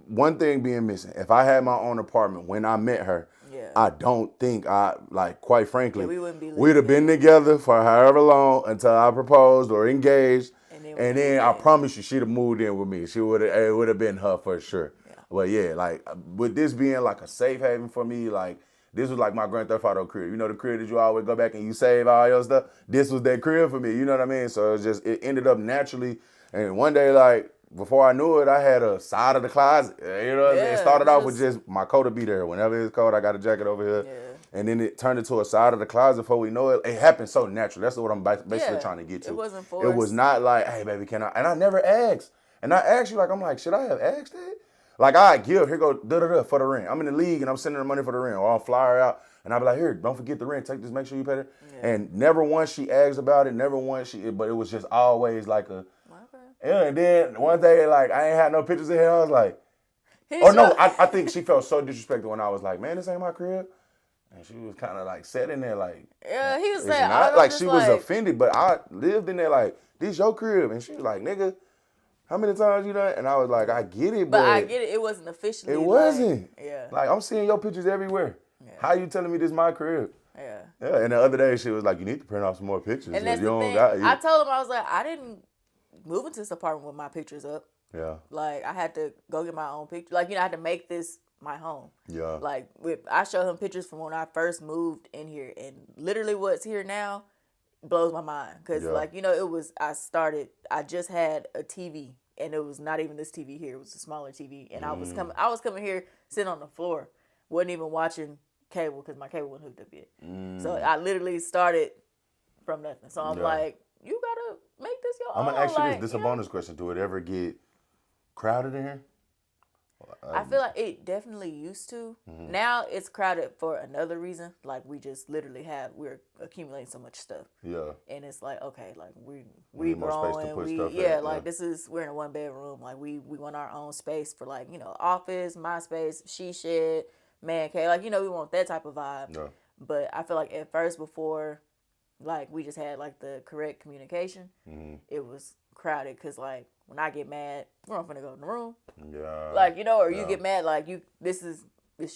one thing being missing, if I had my own apartment when I met her, I don't think quite frankly, we'd have been together for however long until I proposed or engaged. And then I promise you, she'd have moved in with me. It would have been her for sure. Yeah. But yeah, like with this being like a safe haven for me, like this was like my Grand Theft Auto crib. You know the crib that you always go back and you save all your stuff? This was that crib for me, you know what I mean? So it ended up naturally. And one day, like, before I knew it, I had a side of the closet. You know what I'm saying? It started off with just my coat to be there. Whenever it's cold, I got a jacket over here. Yeah. And then it turned into a side of the closet before we know it. It happened so natural. That's what I'm basically trying to get to. It wasn't forced. It was not like, hey, baby, can I? And I never asked. And I asked you, like, I'm like, should I have asked it? Like, I give, here go, for the rent. I'm in the league and I'm sending her money for the rent. Or I'll fly her out. And I'll be like, here, don't forget the rent. Take this, make sure you pay it. Yeah. And never once she asked about it. Never once but it was just always like a, and then one day, like, I ain't had no pictures of him. I was like, I think she felt so disrespected when I was like, man, this ain't my crib. And she was kind of like sitting there like, yeah, he was saying, like she was offended, but I lived in there like, this your crib. And she was like, nigga, how many times you done? And I was like, I get it, but I get it. It wasn't officially. It wasn't. Like, I'm seeing your pictures everywhere. Yeah. How you telling me this my crib? Yeah. And the other day she was like, you need to print off some more pictures. And that's the thing. I told him, I was like, I didn't moving to this apartment with my pictures up. Yeah. Like, I had to go get my own picture. Like, I had to make this my home. Yeah. Like, I showed him pictures from when I first moved in here, and literally what's here now blows my mind. Because, I just had a TV, and it was not even this TV here. It was a smaller TV, and I was coming here, sitting on the floor, wasn't even watching cable because my cable wasn't hooked up yet. So I literally started from nothing. So I'm like, you gotta make this your own. I'm gonna ask you this. This is a bonus question. Do it ever get crowded in here? I feel like it definitely used to. Mm-hmm. Now it's crowded for another reason. Like, we just literally we're accumulating so much stuff. Yeah. And it's like, okay, like we growing. We're in a 1-bedroom. Like, we want our own space for, like, office, my space, she shed, man cave. Like, we want that type of vibe. Yeah. But I feel like at first, before, like, we just had, like, the correct communication, it was crowded because, like, when I get mad, we're not finna go in the room. Yeah. Like, or you get mad, like, this is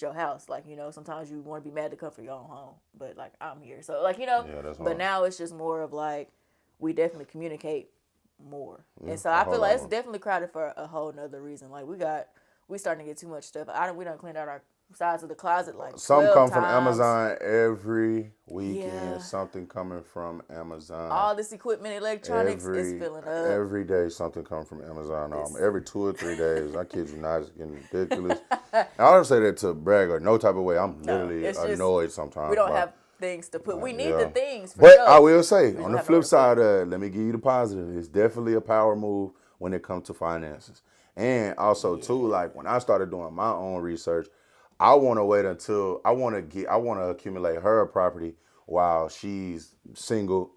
your house. Like, sometimes you want to be mad to come for your own home. But, like, I'm here. So, like, but hard. Now it's just more of, like, we definitely communicate more. And so I feel like it's definitely crowded for a whole nother reason. Like, we starting to get too much stuff. We done cleaned out our sides of the closet like some 12 come times. From Amazon every weekend. Yeah. Something coming from Amazon. All this equipment, electronics is filling up. Every day something comes from Amazon. Every 2 or 3 days. I kid you not, it's getting ridiculous. I don't say that to brag or no type of way. I'm literally annoyed sometimes. We don't have things to put. We need the things for But sure. I will say, on the flip side, let me give you the positive. It's definitely a power move when it comes to finances. And also too, like, when I started doing my own research, I want to wait until I want to accumulate her property while she's single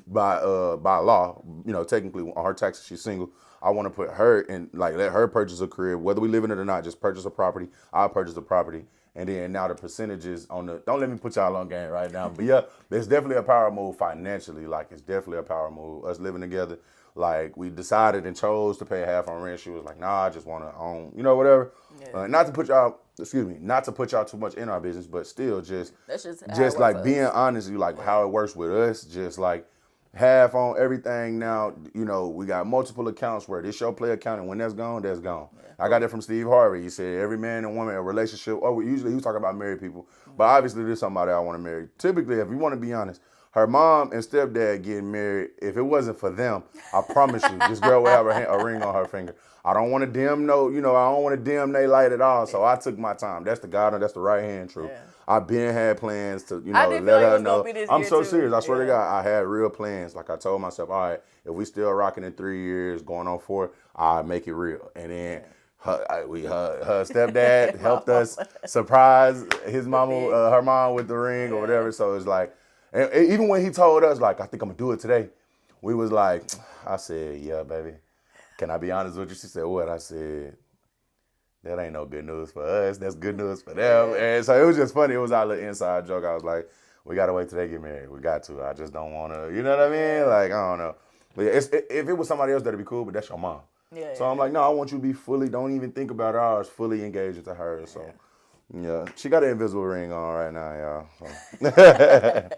by law. Technically on her taxes she's single. I want to put her in, like, let her purchase a crib, whether we live in it or not. Just purchase a property. I'll purchase a property, and then now the percentages on the. Don't let me put y'all on game right now, but yeah, there's definitely a power move financially. Like, it's definitely a power move. Us living together. Like, we decided and chose to pay half on rent. She was like, nah, I just want to own, whatever. Yeah. Not to put y'all too much in our business, but still just like being honest, how it works with us, just like half on everything now. We got multiple accounts where this your play account, and when that's gone, that's gone. Yeah. I got that from Steve Harvey. He said every man and woman in a relationship, usually he was talking about married people, but obviously there's somebody I want to marry. Typically, if you want to be honest, her mom and stepdad getting married, if it wasn't for them, I promise you, this girl would have a ring on her finger. I don't want to dim I don't want to dim they light at all. So I took my time. That's the right hand truth. Yeah. I've been had plans to, let her know. I'm so serious. I swear to God, I had real plans. Like, I told myself, all right, if we still rocking in 3 years, going on 4, I'll make it real. And then her stepdad helped us surprise his mama, her mom with the ring or whatever. So it's like, and even when he told us, like, I think I'm going to do it today, we was like, I said, yeah, baby. Can I be honest with you? She said, what? I said, that ain't no good news for us. That's good news for them. And so it was just funny. It was our little inside joke. I was like, we got to wait till they get married. We got to. I just don't want to, you know what I mean? Like, I don't know. But if it was somebody else, that'd be cool, but that's your mom. Yeah, so I'm like, no, I want you to be don't even think about it. I was fully engaged into her. So, yeah. She got an invisible ring on right now, y'all. So.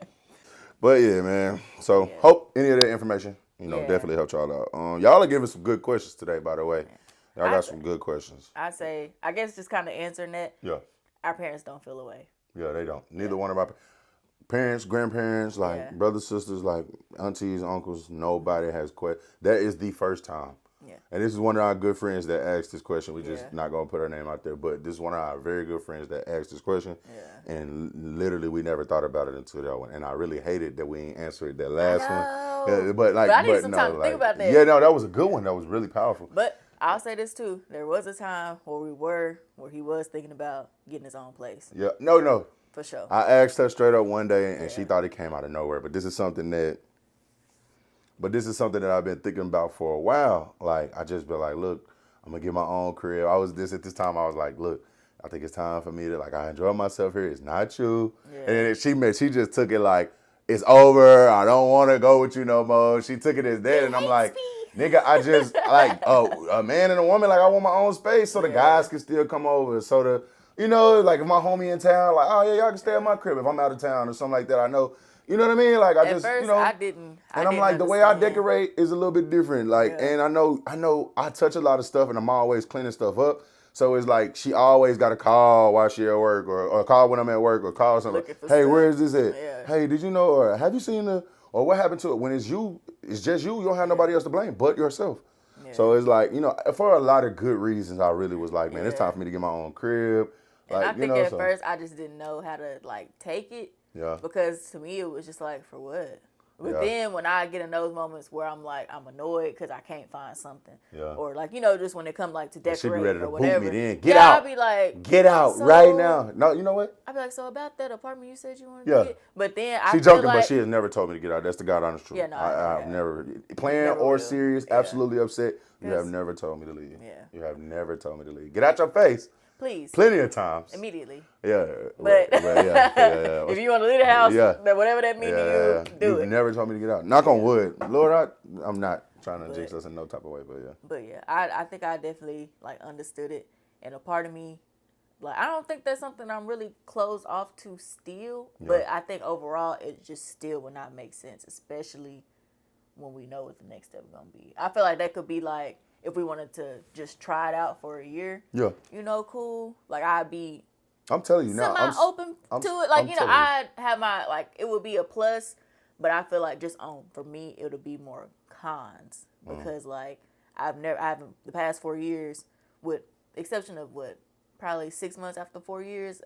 But yeah, man. So hope any of that information, definitely helped y'all out. Y'all are giving some good questions today, by the way. Y'all got some good questions. I guess just kind of answering that. Yeah. Our parents don't feel away. Yeah, they don't. Neither one of our parents, grandparents, like brothers, sisters, like aunties, uncles, nobody has questions. That is the first time. Yeah. And this is one of our good friends that asked this question. We just not going to put her name out there, but this is one of our very good friends that asked this question. Yeah. And literally we never thought about it until that one. And I really hated that we ain't answered that last one. But I need some time to think about that. Yeah, no, that was a good one. That was really powerful. But I'll say this too. There was a time where he was thinking about getting his own place. Yeah. No. For sure. I asked her straight up one day and she thought it came out of nowhere. But this is something that I've been thinking about for a while. Like, I just been like, look, I'm going to get my own crib. At this time, I was like, look, I think it's time for me to, like, I enjoy myself here. It's not you. Yeah. And then she just took it like, it's over. I don't want to go with you no more. She took it as that. And I'm like, nigga, I just, like, a man and a woman, like, I want my own space so the guys can still come over. So like, if my homie in town, like, oh, yeah, y'all can stay at my crib if I'm out of town or something like that. I know, You know what I mean? Like I At just, first, you know, I didn't. And I'm like, the way I decorate is a little bit different. Like, Yeah. and I know I touch a lot of stuff and I'm always cleaning stuff up. So it's like she always got to call while she at work or call when I'm at work or call somebody. Hey, stuff. where is this at? Yeah. Hey, did you know or have you seen or what happened to it? When it's you, it's just you. You don't have nobody else to blame but yourself. Yeah. So it's like, you know, for a lot of good reasons, I really was like, man, it's time for me to get my own crib. Like, and I think at first I just didn't know how to like take it. Yeah. Because to me it was just like, for what? But then when I get in those moments where I'm like, I'm annoyed because I can't find something. Yeah. Or like, you know, just when it comes like to decorate ready to or whatever. Boot me then. Get out. I'll be like, get out right now. No, you know what? I'll be like, so about that apartment you said you wanted to get. But then She joking, but she has never told me to get out. That's the God honest truth. Yeah, no. I've never, playing or serious, absolutely upset. You have never told me to leave. Yeah. You have never told me to leave. Get out your face. Please. Plenty of times. Immediately. Yeah. But if you want to leave the house, whatever that means to you, do it. You've never told me to get out. Knock on wood. Lord, I'm not trying to jinx us in no type of way, but yeah. But yeah, I think I definitely like understood it. And a part of me, like, I don't think that's something I'm really closed off to still. Yeah. But I think overall it just still would not make sense, especially when we know what the next step is going to be. I feel like that could be like, if we wanted to just try it out for a year, you know, cool. Like, I'd be, I'm telling you now, I'm open to it. Like, you know, I'd have my, like, it would be a plus, but I feel like just for me, it would be more cons. Because, like, I haven't, the past 4 years, with exception of probably 6 months after 4 years,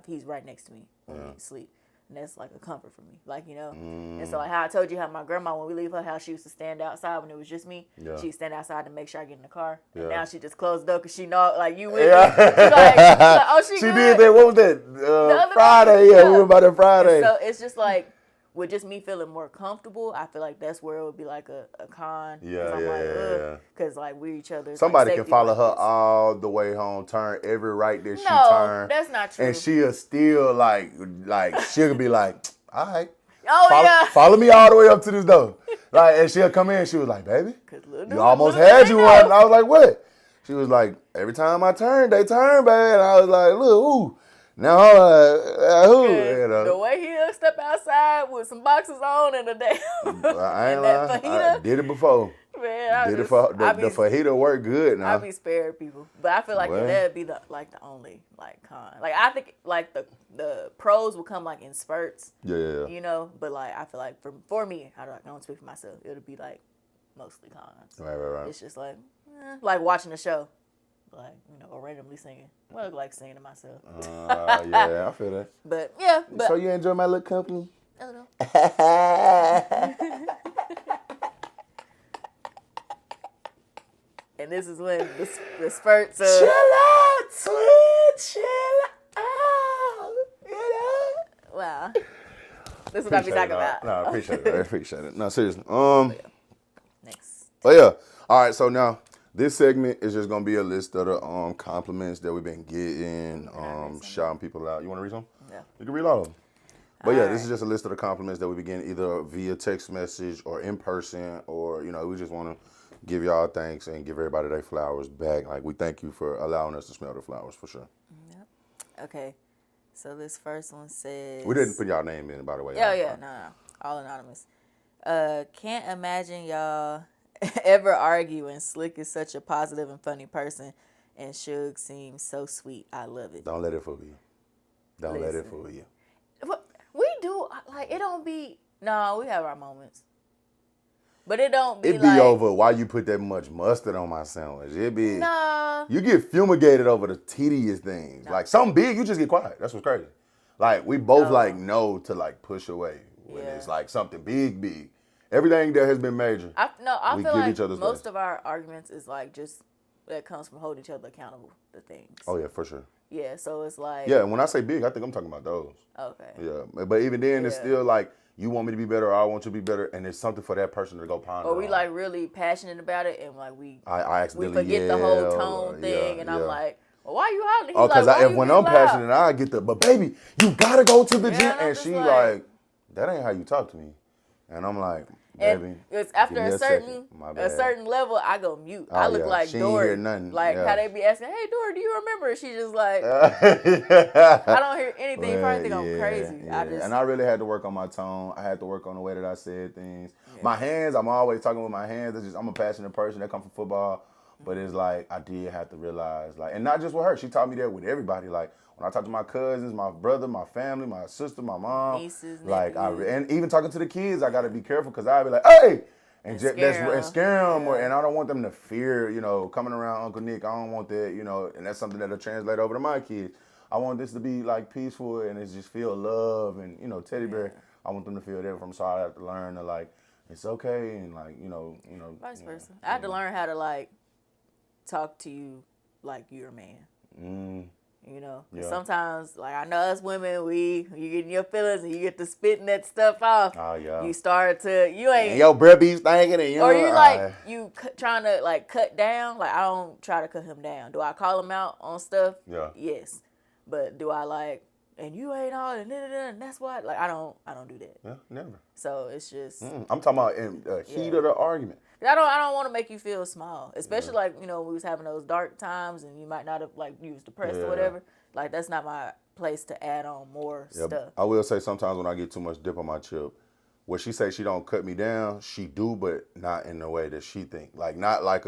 he's right next to me when we sleep. And that's like a comfort for me, like, you know. And so, like how I told you how my grandma, when we leave her house, she used to stand outside when it was just me. Yeah. She'd stand outside to make sure I get in the car. And now she just closed the door because she know, like, you with me. She's like, oh, she did that. What was that? Friday. We were about that Friday. And so it's just like, with just me feeling more comfortable, I feel like that's where it would be like a con. Because like we're each other. Somebody can follow her all the way home, turn every right that she turn. That's not true. And she'll still like she'll be like, all right. Follow me all the way up to this door. Like, and she'll come in, she was like, baby, you almost had you one. And I was like, what? She was like, every time I turn, they turn, baby. And I was like, look, ooh. Now, who? You know. The way he'll step outside with some boxes on and a damn. I ain't lying. I did it before. Man, the fajita work good now. I be spared people, but I feel like that'd be the only like con. Like I think like the pros will come like in spurts. Yeah. You know, but like I feel like for me, I don't speak for myself. It'll be like mostly cons. Right. It's just like watching a show. Like, you know, or randomly singing. Well, I like singing to myself. Yeah, I feel that. But, yeah. So you enjoy my little company? I don't know. And this is when the spurts of... Chill out, sweet, chill out. You know? Wow. This is what I be talking about. No, I appreciate it. No, seriously. Next. Oh, yeah. All right, so now... This segment is just going to be a list of the compliments that we've been getting, shouting people out. You want to read some? Yeah. You can read all of them. But this is just a list of the compliments that we've been getting either via text message or in person, or, you know, we just want to give y'all thanks and give everybody their flowers back. Like, we thank you for allowing us to smell the flowers, for sure. Yep. Okay. So this first one says... We didn't put y'all name in, by the way. Yeah. No. All anonymous. Can't imagine y'all... ever argue, and Slick is such a positive and funny person, and Shug seems so sweet. I love it. Don't let it fool you. Let it fool you. We do, like, it don't be, no, we have our moments. But it don't be It be like, over why you put that much mustard on my sandwich. It be, nah. You get fumigated over the tedious things. Nah. Like, something big, you just get quiet. That's what's crazy. Like, we both, know to, like, push away when it's, like, something big. Everything that has been major. I feel like most of our arguments is like just that comes from holding each other accountable to things. Oh yeah, for sure. Yeah, so it's like and when I say big, I think I'm talking about those. Okay. Yeah, but even then, it's still like you want me to be better, or I want you to be better, and it's something for that person to go ponder. Or we like really passionate about it, and like I accidentally forget the whole tone thing, and I'm like, well, why are you hollering? Oh, because when I'm passionate, I get but baby, you gotta go to the gym, and she like, that ain't how you talk to me, and I'm like. And it's after a certain level, I go mute. I look like she Dory. Ain't hear nothing. Like how they be asking, "Hey Dory, do you remember?" She just like, I don't hear anything. You probably think I'm crazy. Yeah. And I really had to work on my tone. I had to work on the way that I said things. Yeah. My hands, I'm always talking with my hands. I'm a passionate person that come from football. But it's like, I did have to realize, like, and not just with her. She taught me that with everybody. Like, when I talk to my cousins, my brother, my family, my sister, my mom. Nieces, like, and even talking to the kids, I got to be careful because I'll be like, hey! And scare them. Yeah. And I don't want them to fear, coming around Uncle Nick. I don't want that, and that's something that'll translate over to my kids. I want this to be, like, peaceful and it's just feel love and, teddy bear. I want them to feel that from, so I have to learn to, like, it's okay and, like, Vice versa. I had to learn how to, like, talk to you like you're a man. Sometimes, like, I know us women, you get in your feelings and you get to spitting that stuff off. Oh, yeah. You start to, you ain't. And your breath be stinking and or you like, trying to, like, cut down. Like, I don't try to cut him down. Do I call him out on stuff? Yeah. Yes. But do I, like, and you ain't all, and that's what, like, I don't do that. Yeah, never. So it's just. I'm talking about in the heat of the argument. I don't want to make you feel small, especially like, we was having those dark times and you might not have, like, you was depressed or whatever. Like, that's not my place to add on more stuff. I will say sometimes when I get too much dip on my chip, where she say she don't cut me down, she do, but not in the way that she think. Like, not like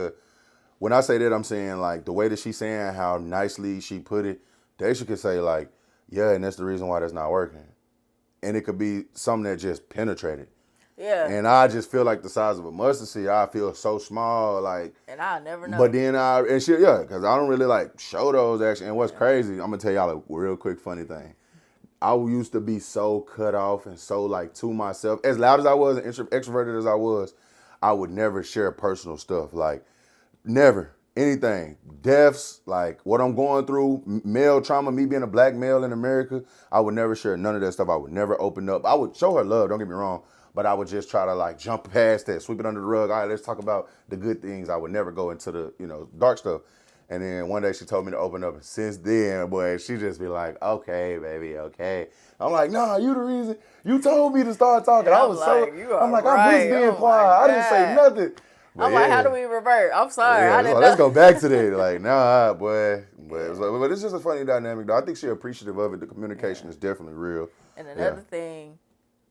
when I say that, I'm saying, like, the way that she's saying how nicely she put it, Daisha could say, like, yeah, and that's the reason why that's not working. And it could be something that just penetrated. Yeah. And I just feel like the size of a mustard seed. I feel so small, like. And I'll never know. But then because I don't really like show those actually. And what's crazy, I'm gonna tell y'all a real quick funny thing. I used to be so cut off and so like to myself. As loud as I was and extroverted as I was, I would never share personal stuff. Like, never. Anything. Deaths, like what I'm going through, male trauma, me being a black male in America, I would never share none of that stuff. I would never open up. I would show her love, don't get me wrong. But I would just try to, like, jump past that, sweep it under the rug. All right, let's talk about the good things. I would never go into the, dark stuff. And then one day she told me to open up. And since then, boy, she just be like, okay, baby, okay. I'm like, nah, you the reason. You told me to start talking. Yeah, I'm just being quiet. I didn't say nothing. But I'm like, how do we revert? I'm sorry. Yeah, I didn't know. Let's go back to that. Like, nah, boy. But it's just a funny dynamic, though. I think she's appreciative of it. The communication is definitely real. And another thing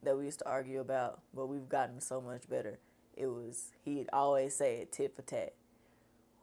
that we used to argue about, but we've gotten so much better. He'd always say it tit for tat.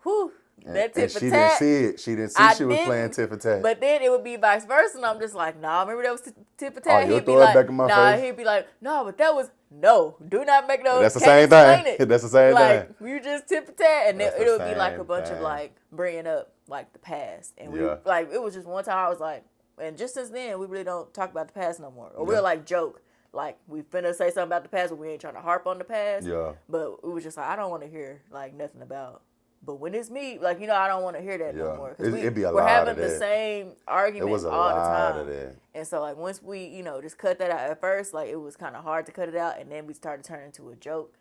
Whew, that tit for tat. She didn't see it. She didn't see she was playing tit for tat. But then it would be vice versa, and I'm just like, nah, remember that was tit for Oh, tat? he'd be like, back in my face? He'd be like, no, but that was, no, do not make those. That's the same thing. That's the same thing. Like, we just tit for tat, and it would be like a bunch of, like, bringing up, like, the past. And we, like, it was just one time I was like, and just since then, we really don't talk about the past no more. Or we'll, like, joke. Like, we finna say something about the past, but we ain't trying to harp on the past. Yeah. But it was just like, I don't want to hear, like, nothing about. But when it's me, like, I don't want to hear that no more. Because we're having the same argument all the time. And so, like, once we, just cut that out at first, like, it was kind of hard to cut it out. And then we started turning into a joke.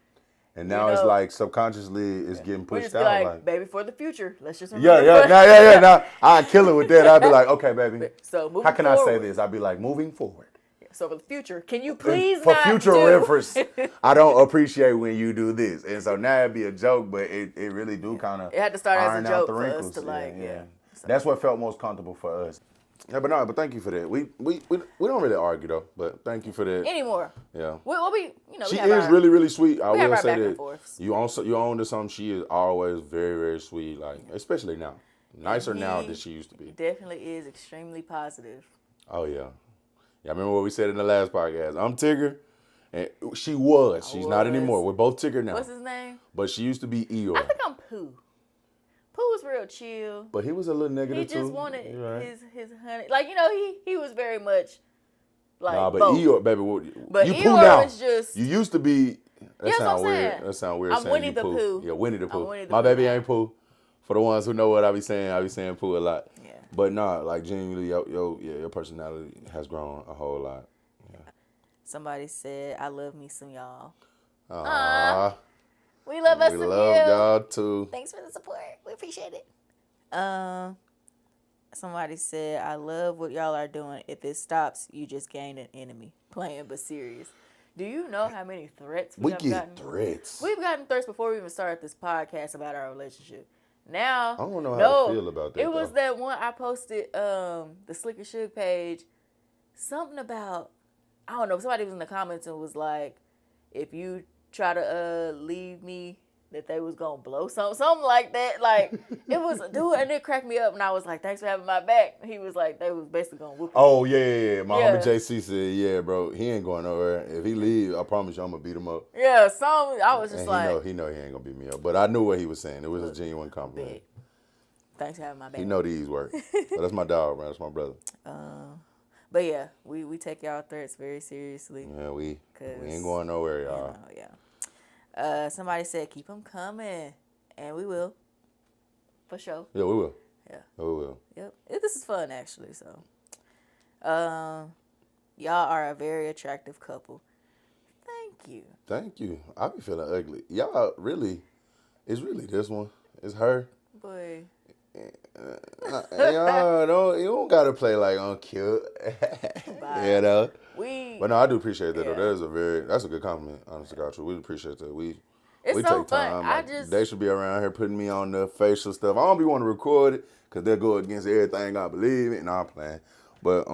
And now it's like subconsciously it's getting pushed out. Like, baby, for the future, let's just remember. Now I'd kill it with that. I'd be like, okay, baby. So moving how can forward, I say this? I'd be like, moving forward. So for the future, can you please for future reference, I don't appreciate when you do this. And so now it'd be a joke, but it really do kind of. It had to start as a joke for us to So that's what felt most comfortable for us. Yeah, but thank you for that. We don't really argue though, but thank you for that. Anymore. Yeah. She is really, really sweet. I will say that forths. you own to something. She is always very, very sweet. Like, especially now, nicer now than she used to be. Definitely is extremely positive. Oh yeah. Yeah, I remember what we said in the last podcast. I'm Tigger, and she was. She's not anymore. We're both Tigger now. What's his name? But she used to be Eeyore. I think I'm Pooh. Pooh was real chill. But he was a little negative too. He just wanted his honey. Like, he was very much like. Nah, but both. Eeyore, baby, but you Eeyore Pooh now. Was just. You used to be. That sounds weird. Saying. That sounds weird. I'm saying Winnie the Pooh. Yeah, Winnie the Pooh. My baby ain't Pooh. For the ones who know what I be saying Pooh a lot. Yeah. But nah, like genuinely, your personality has grown a whole lot. Somebody said, I love me some y'all. Aww. We love us some you. We love y'all too. Thanks for the support. We appreciate it. Somebody said, I love what y'all are doing. If it stops, you just gained an enemy. Playing but serious. Do you know how many threats we have get gotten? threats. We've gotten threats before we even started this podcast about our relationship. Now, I don't know how to feel about that. It was that one I posted, the Slick and Shug page. Something about, I don't know. Somebody was in the comments and was like, if you try to leave me, that they was gonna blow something like that. Like it was, dude, and it cracked me up. And I was like, thanks for having my back. He was like, they was basically gonna whoop him. Oh yeah. My homie JC said, yeah, bro, he ain't going nowhere. If he leave, I promise you, I'm gonna beat him up. Yeah, I was just and he know he ain't gonna beat me up. But I knew what he was saying. It was a genuine compliment. Big. Thanks for having my back. He know these work. So that's my dog, man. That's my brother. But yeah, we take y'all threats very seriously. Yeah, we ain't going nowhere, y'all. You know, somebody said keep them coming, and we will, for sure. Yeah, we will. Yeah, we will. Yep, this is fun actually. So, y'all are a very attractive couple. Thank you. I be feeling ugly. Y'all really, it's really this one. It's her. Boy. You don't gotta play like I'm cute. You know. But no, I do appreciate that. Yeah. That's a good compliment. Honestly, got you. We appreciate that. It's we so take time. fun. They should be around here putting me on the facial stuff. I don't be wanting to record it because they'll go against everything I believe in. I'm playing. But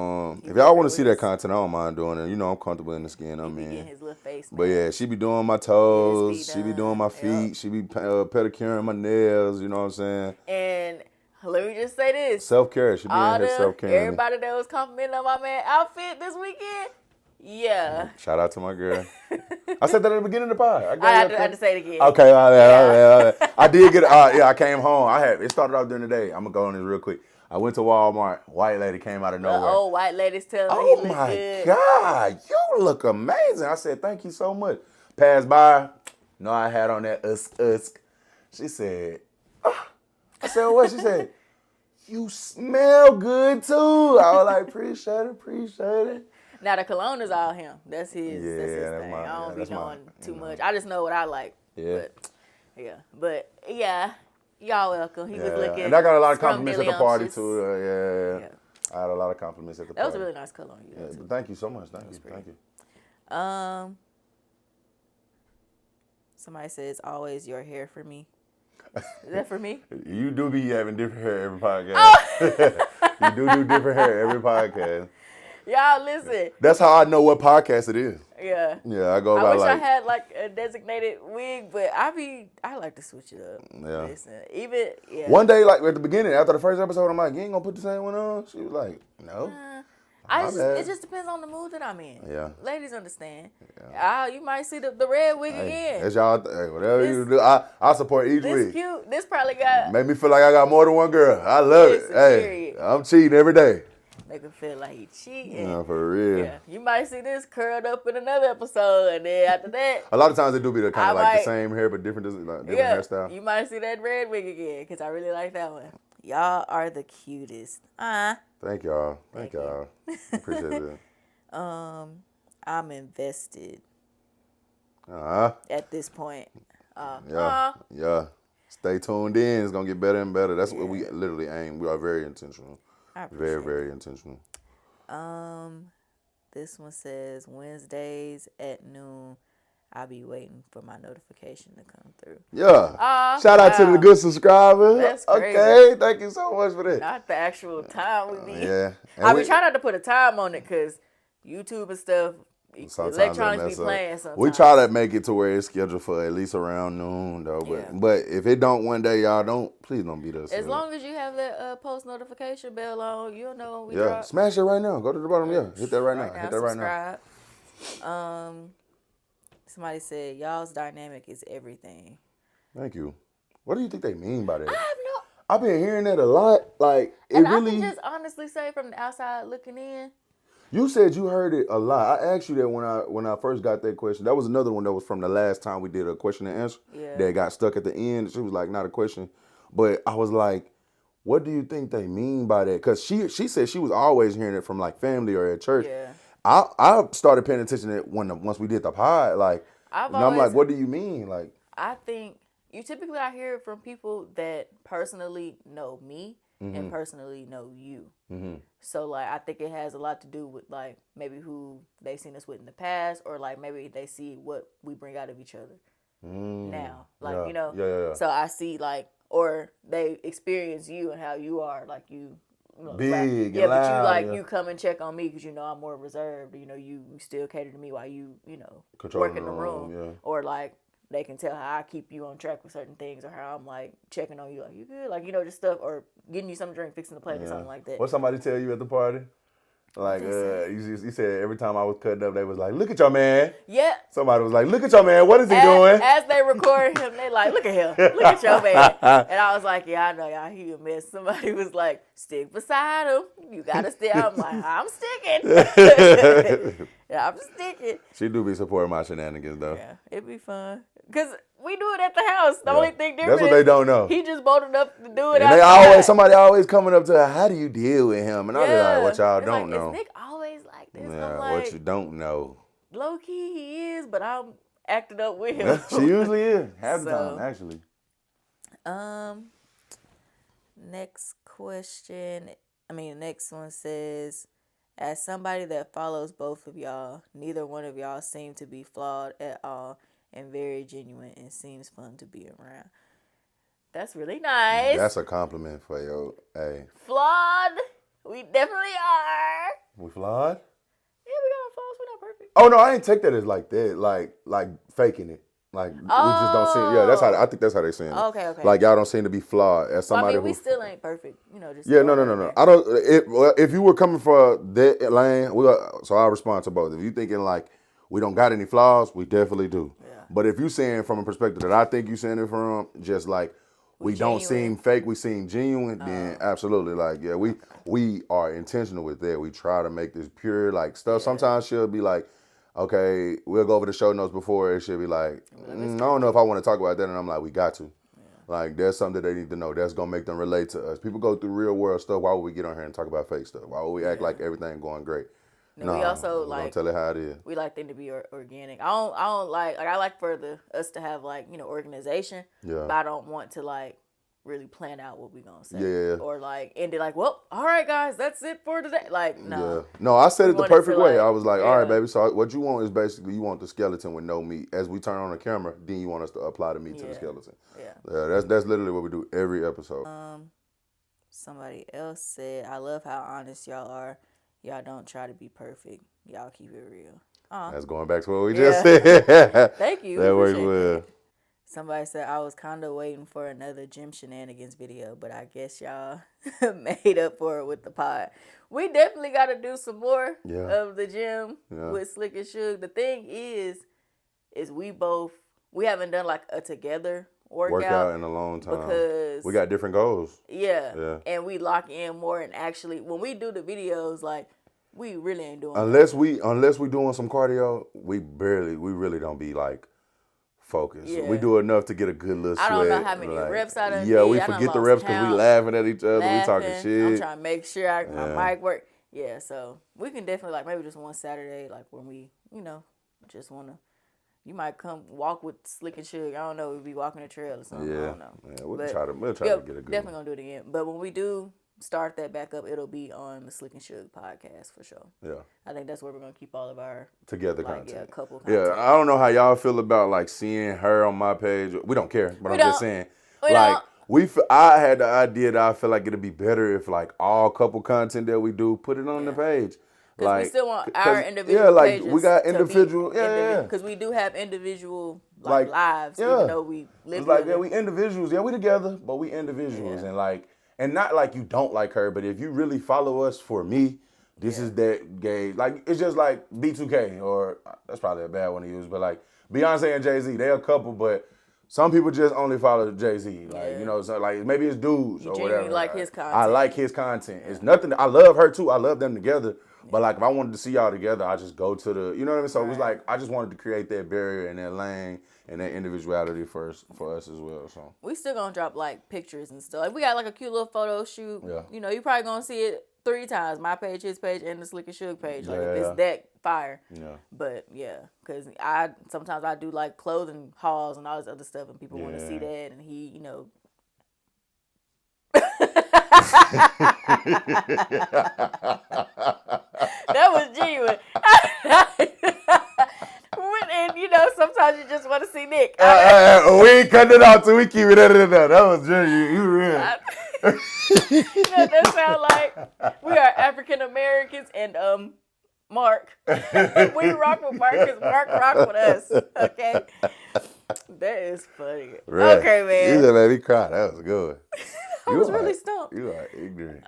if y'all want to see that content, I don't mind doing it. You know, I'm comfortable in the skin I'm in. Getting his little face, man. But yeah, she be doing my toes. She be doing my feet. Yep. She be pedicuring my nails. You know what I'm saying? And let me just say this. Self-care. She be in here self-caring. Everybody that was complimenting on my man outfit this weekend, yeah. Shout out to my girl. I said that at the beginning of the pod. I had to say it again. Okay, all right. I did get it. I came home. It started off during the day. I'm going to go on this real quick. I went to Walmart. White lady came out of nowhere. The old white lady's telling me he look good. Oh, my God. You look amazing. I said, thank you so much. Passed by. No, I had on that usk. She said, I said, what? She said, you smell good, too. I was like, appreciate it. Now, the cologne is all him. That's his thing. I don't be knowing too much. I just know what I like. Yeah. But y'all welcome. He was looking. And I got a lot of compliments at the party, too. Yeah. I had a lot of compliments at the party. That was a really nice cologne. But thank you so much. Thank you. Somebody says, always your hair for me. Is that for me? You do be having different hair every podcast. Oh. You do different hair every podcast. Y'all listen. That's how I know what podcast it is. Yeah. Yeah, I go by I wish I had like a designated wig, but I like to switch it up. Yeah. Listen, One day, like at the beginning, after the first episode, I'm like, you ain't gonna put the same one on? She was like, no. It just depends on the mood that I'm in. Yeah. Ladies understand. Yeah. You might see the red wig again. That's y'all. Whatever you do, I support each wig. This cute. This probably got. Made me feel like I got more than one girl. I love it. Hey, I'm cheating every day. Make him feel like he cheating. No, for real. Yeah. You might see this curled up in another episode, and then after that. A lot of times they do be kind of like the same hair, but different hairstyle. You might see that red wig again, because I really like that one. Y'all are the cutest. Thank y'all. Thank y'all. Appreciate it. I'm invested. At this point. Yeah. Stay tuned in. It's gonna get better and better. That's what we literally aim. We are very intentional. Very, very intentional. This one says Wednesdays at noon. I'll be waiting for my notification to come through. Yeah. Shout out to the good subscriber. That's crazy. Okay. Thank you so much for that. Not the actual time we need. Yeah. I be trying not to put a time on it because YouTube and stuff, sometimes electronics be playing sometimes. We try to make it to where it's scheduled for at least around noon, though. But if it don't one day, y'all please don't beat us. As long as you have that post notification bell on, you'll know when we drop. Smash it right now. Go to the bottom. Yeah, hit that right now. Hit that right now. Somebody said, y'all's dynamic is everything. Thank you. What do you think they mean by that? I've been hearing that a lot. Like, I can just honestly say from the outside looking in. You said you heard it a lot. I asked you that when I first got that question. That was another one that was from the last time we did a question and answer. Yeah. That got stuck at the end. She was like, not a question. But I was like, what do you think they mean by that? Because she said she was always hearing it from like family or at church. Yeah. I started paying attention to it once we did the pod. Like, I'm like, what do you mean? Like, I think I hear it from people that personally know me. and personally know you. Mm-hmm. So, like, I think it has a lot to do with, like, maybe who they seen us with in the past, or, like, maybe they see what we bring out of each other now. Like, Yeah. you know? Yeah. So I see, like, or they experience you and how you are, like, you big yeah, and but you loud. like you come and check on me because you know I'm more reserved. You know, you still cater to me while you work in the room, yeah. or like they can tell how I keep you on track with certain things, or how I'm like checking on you, like you good, like just stuff, or getting you some drink, fixing the plate, or something like that. What somebody tell you at the party? Like, you said every time I was cutting up, they was like, look at your man. Yeah. Somebody was like, look at your man. What is he doing? As they record him, they like, look at him. Look at your man. And I was like, yeah, I know y'all, he a mess. Somebody was like, stick beside him. You got to stick. I'm like, I'm sticking. Yeah, I'm sticking. She do be supporting my shenanigans, though. Yeah, it'd be fun. Because we do it at the house. The only thing different That's what they don't know. He just bold enough to do it and outside. Somebody always coming up to her, how do you deal with him? And I be like, what y'all don't know. Is Nick always like this? Yeah, I'm like, what you don't know. Low key he is, but I'm acting up with him. She usually is. Half the time, actually. Next question. The next one says, as somebody that follows both of y'all, neither one of y'all seem to be flawed at all and very genuine and seems fun to be around. That's really nice. That's a compliment for you. Hey. Flawed? We definitely are. We flawed? Yeah, we got flaws. We're not perfect. Oh no, I ain't take that as like that, like faking it. Like we just don't seem. Yeah, I think that's how they saying it. Okay. Like y'all don't seem to be flawed as somebody. we still ain't perfect. Just no. I don't. If you were coming for that lane, so I'll respond to both. If you thinking like we don't got any flaws, we definitely do. Yeah. But if you saying from a perspective that I think you saying it from, just like we don't seem fake, we seem genuine, then absolutely. Like we are intentional with that. We try to make this pure like stuff. Yeah. Sometimes she'll be like, okay, we'll go over the show notes before. It should be like, I don't know if I want to talk about that. And I'm like, we got to. Yeah. Like, there's something that they need to know. That's going to make them relate to us. People go through real world stuff. Why would we get on here and talk about fake stuff? Why would we act like everything going great? No, we also like tell it how it is. We like them to be organic. I don't like I like for us to have like organization. Yeah. But I don't want to like really plan out what we gonna say. Yeah. Or like end it like, well, all right guys, that's it for today. Like no. Yeah. No, I said it the perfect way. I was like, all right, baby. So what you want is basically you want the skeleton with no meat. As we turn on the camera, then you want us to apply the meat to the skeleton. Yeah. That's literally what we do every episode. Somebody else said, I love how honest y'all are. Y'all don't try to be perfect. Y'all keep it real. That's going back to what we just said. Thank you. That worked well. Somebody said, I was kind of waiting for another gym shenanigans video, but I guess y'all made up for it with the pod. We definitely got to do some more of the gym with Slick and Shug. The thing is we haven't done like a together workout in a long time because we got different goals. Yeah. And we lock in more, and actually when we do the videos, like we really ain't doing unless we doing some cardio, we really don't be like focused. Yeah. We do enough to get a good little sweat. I don't know how many reps I done did. Yeah, we forget the reps because we laughing at each other. We talking shit. I'm trying to make sure my mic work. Yeah, so we can definitely like maybe just one Saturday, like when we just wanna. You might come walk with Slick and Shug. I don't know. We'll be walking the trail or something. I don't know. Yeah, we'll try to get a good definitely going to do it again. But when we do start that back up, it'll be on the Slick and Shug podcast for sure. Yeah. I think that's where we're going to keep all of our together content. Yeah, couple content. Yeah, I don't know how y'all feel about like seeing her on my page. We don't care, but I'm just saying. I had the idea that I feel like it'd be better if like all couple content that we do, put it on the page. Because we still want our individual pages. We got individual, because we do have individual lives, even though we live together. We individuals. Yeah, we together, but we individuals, and not like you don't like her, but if you really follow us for me, this is that gay. Like it's just like B2K, or that's probably a bad one to use, but like Beyonce and Jay-Z, they're a couple, but some people just only follow Jay-Z, so like maybe it's dudes or whatever. Like his content. I like his content. It's nothing. I love her too. I love them together. But like if I wanted to see y'all together, I just go to the, you know what I mean? So it was like I just wanted to create that barrier and that lane and that individuality for us as well. So we still gonna drop like pictures and stuff. Like we got like a cute little photo shoot. Yeah. You probably gonna see it 3 times: my page, his page, and the Slick and Shug page. Like if it's that fire. Yeah. But because sometimes I do like clothing hauls and all this other stuff, and people want to see that, and he That was genuine. And sometimes you just want to see Nick. We ain't cutting it out till we keep it edited out. That was genuine. You real. That sound like we are African Americans and Mark. We rock with Mark because Mark rock with us. Okay. That is funny. Right. Okay, man. You just made me cry. That was good. I was really stumped. You are ignorant.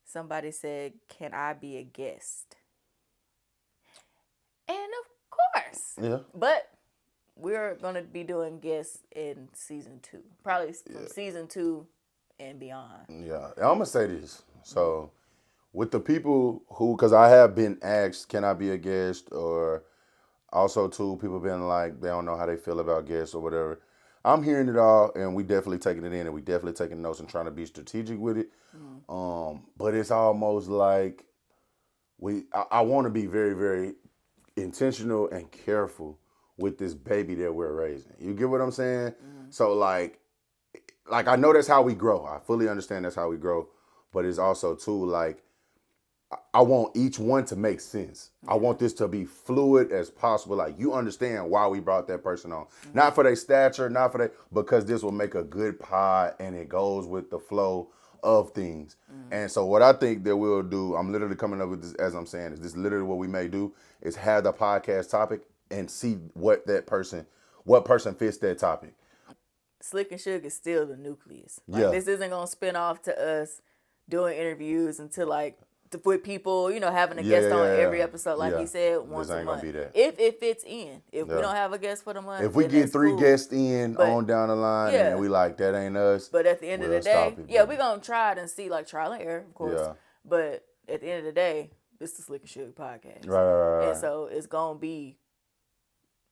Somebody said, "Can I be a guest?" And of course. Yeah. But we're gonna be doing guests in season 2, probably from season 2 and beyond. Yeah, I'm gonna say this. So, with the people who, because I have been asked, "Can I be a guest?" or also too, people been like, they don't know how they feel about guests or whatever. I'm hearing it all, and we definitely taking it in, and we definitely taking notes and trying to be strategic with it. But it's almost like I want to be very, very intentional and careful with this baby that we're raising. You get what I'm saying? So like I know that's how we grow. I fully understand that's how we grow, but it's also too like I want each one to make sense. I want this to be fluid as possible. Like you understand why we brought that person on. Not for their stature, not for because this will make a good pod and it goes with the flow of things. And so what I think that we'll do, I'm literally coming up with this as I'm saying, is this literally what we may do is have the podcast topic and see what person fits that topic. Slick and Shug is still the nucleus. Like, this isn't going to spin off to us doing interviews until like with people, having a guest on every episode, like he said, once a month. If it fits in. If we don't have a guest for the month, if we get 3 guests in on down the line and we like, that ain't us. But at the end of the day, we're going to try it and see, like trial and error, of course. Yeah. But at the end of the day, this is the Slick and Shug podcast. Right. And so it's going to be,